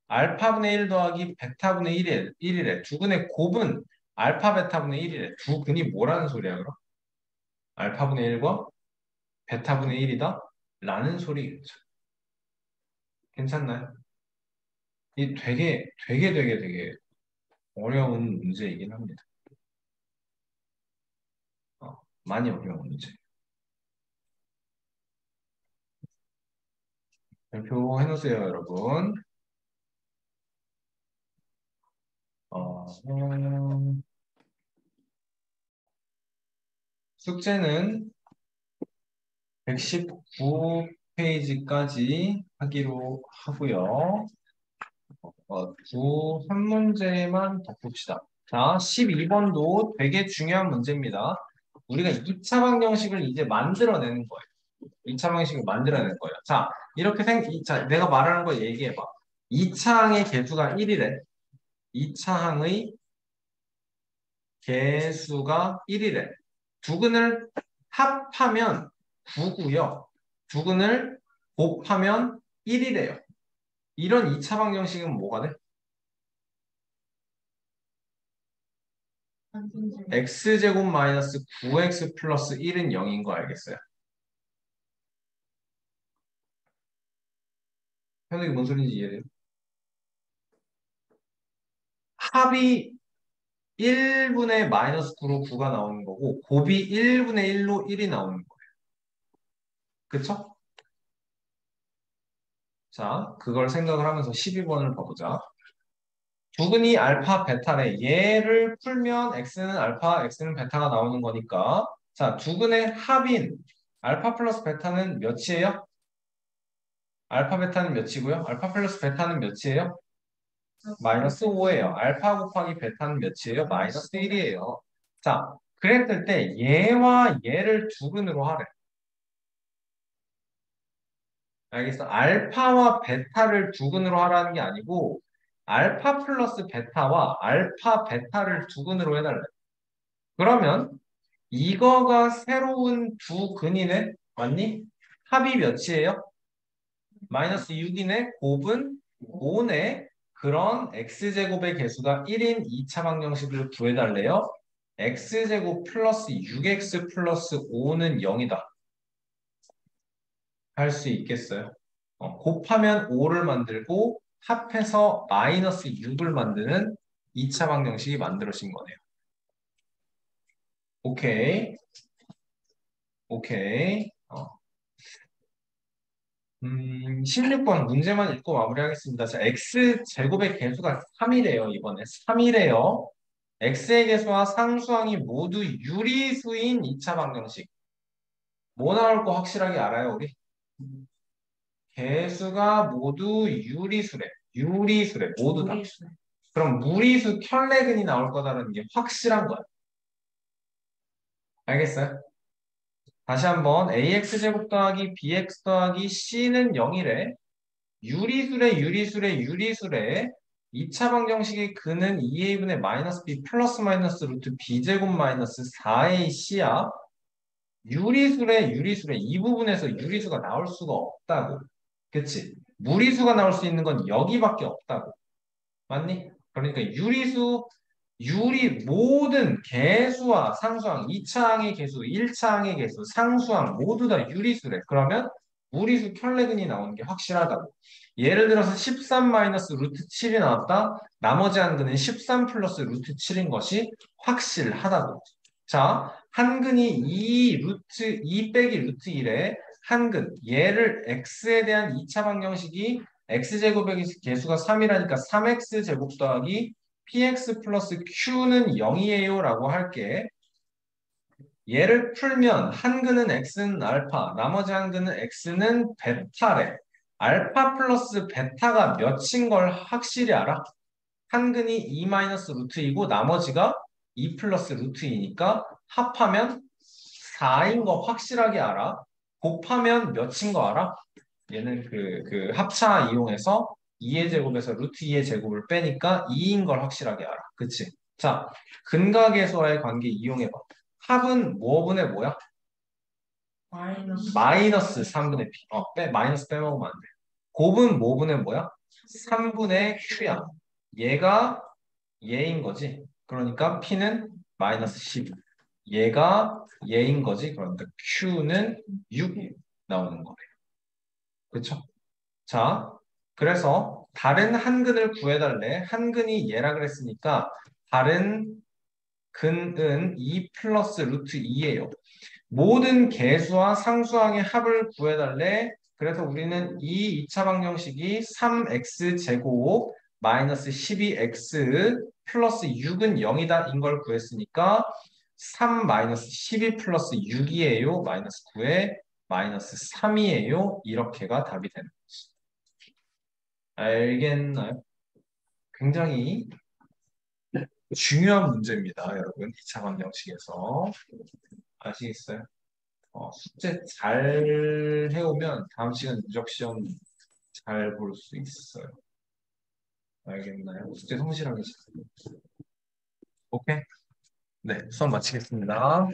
알파분의 1 더하기 베타분의 1이래. 두 근의 곱은 알파 베타분의 1이래. 두 근이 뭐라는 소리야 그럼? 알파분의 1과 베타분의 1이다? 라는 소리겠죠. 괜찮나요? 이 되게 어려운 문제이긴 합니다. 많이 어려운 문제. 발표해 놓으세요, 여러분. 숙제는 119페이지까지 하기로 하고요. 두 한 문제만 더 봅시다. 자, 12번도 되게 중요한 문제입니다. 우리가 2차 방정식을 이제 만들어내는 거예요. 2차 방정식을 만들어내는 거예요. 자, 자, 내가 말하는 거 얘기해봐. 2차 항의 개수가 1이래. 2차 항의 개수가 1이래. 두 근을 합하면 9고요. 두 근을 곱하면 1이래요. 이런 2차 방정식은 뭐가 돼? x제곱 마이너스 9x 플러스 1은 0인 거 알겠어요? 현욱이 뭔 소리인지 이해돼요? 합이 1분의 마이너스 9로 9가 나오는 거고 곱이 1분의 1로 1이 나오는 거예요. 그쵸? 자, 그걸 생각을 하면서 12번을 봐보자. 두근이 알파, 베타래. 얘를 풀면 x는 알파, x는 베타가 나오는 거니까 자, 두근의 합인 알파 플러스 베타는 몇이에요? 알파, 베타는 몇이고요? 알파 플러스 베타는 몇이에요? 마이너스 5예요. 알파 곱하기 베타는 몇이에요? 마이너스 1이에요. 자, 그랬을 때 얘와 얘를 두근으로 하래. 알겠어? 알파와 베타를 두근으로 하라는 게 아니고 알파 플러스 베타와 알파 베타를 두근으로 해달래. 그러면 이거가 새로운 두 근이네? 맞니? 합이 몇이에요? 마이너스 6이네? 곱은 5네? 그런 x제곱의 개수가 1인 2차 방정식을 구해달래요. x제곱 플러스 6x 플러스 5는 0이다. 할 수 있겠어요? 곱하면 5를 만들고 합해서 마이너스 6을 만드는 2차 방정식이 만들어진 거네요. 오케이. 오케이. 16번 문제만 읽고 마무리하겠습니다. 자, x제곱의 개수가 3이래요, 이번에. 3이래요. x의 개수와 상수항이 모두 유리수인 2차 방정식. 뭐 나올 거 확실하게 알아요, 우리? 개수가 모두 유리수래. 유리수래. 모두 다. 무리수. 그럼 무리수 켤레근이 나올 거다라는 게 확실한 거야. 알겠어요? 다시 한번 ax제곱 더하기 bx 더하기 c는 0이래. 유리수래 유리수래 유리수래. 2차 방정식의 근은 2a분의 마이너스 b 플러스 마이너스 루트 b제곱 마이너스 4ac야. 유리수래 유리수래. 이 부분에서 유리수가 나올 수가 없다고. 그치? 무리수가 나올 수 있는 건 여기밖에 없다고. 맞니? 그러니까 모든 개수와 상수항, 2차항의 개수, 1차항의 개수, 상수항 모두 다 유리수래. 그러면 무리수 켤레근이 나오는 게 확실하다고. 예를 들어서 13 마이너스 루트 7이 나왔다. 나머지 한 근은 13 플러스 루트 7인 것이 확실하다고. 자, 한 근이 2 빼기 루트 1에 한 근, 얘를 x에 대한 2차 방정식이 x제곱의 개수가 3이라니까 3x제곱 더하기 px 플러스 q는 0이에요 라고 할게. 얘를 풀면 한 근은 x는 알파, 나머지 한 근은 x는 베타래. 알파 플러스 베타가 몇인 걸 확실히 알아? 한 근이 2 마이너스 루트이고 나머지가 2 플러스 루트이니까 합하면 4인 거 확실하게 알아. 곱하면 몇인 거 알아? 얘는 그 합차 이용해서 2의 제곱에서 루트 2의 제곱을 빼니까 2인 걸 확실하게 알아. 그치? 자, 근각계수와의 관계 이용해봐. 합은 뭐분의 뭐야? 마이너스. 마이너스 3분의 p. 마이너스 빼먹으면 안 돼. 곱은 뭐분의 뭐야? 3분의 q야. 얘가 얘인 거지. 그러니까 p는 마이너스 10. 얘가 얘인 거지. 그러니까 q는 6 나오는 거래. 그쵸? 자, 그래서 다른 한 근을 구해달래. 한 근이 얘라 그랬으니까 다른 근은 2 플러스 루트 2예요. 모든 개수와 상수항의 합을 구해달래. 그래서 우리는 이 2차 방정식이 3x 제곱 마이너스 12x 플러스 6은 0이다 인 걸 구했으니까 3 마이너스 12 플러스 6이에요. 마이너스 9에 마이너스 3이에요. 이렇게가 답이 되는 거지. 알겠나요? 굉장히 중요한 문제입니다, 여러분. 2차 방정식에서. 아시겠어요? 숙제 잘 해오면 다음 시간 누적 시험 잘 볼 수 있어요. 알겠나요? 숙제 성실하게. 오케이? 네, 수업 마치겠습니다.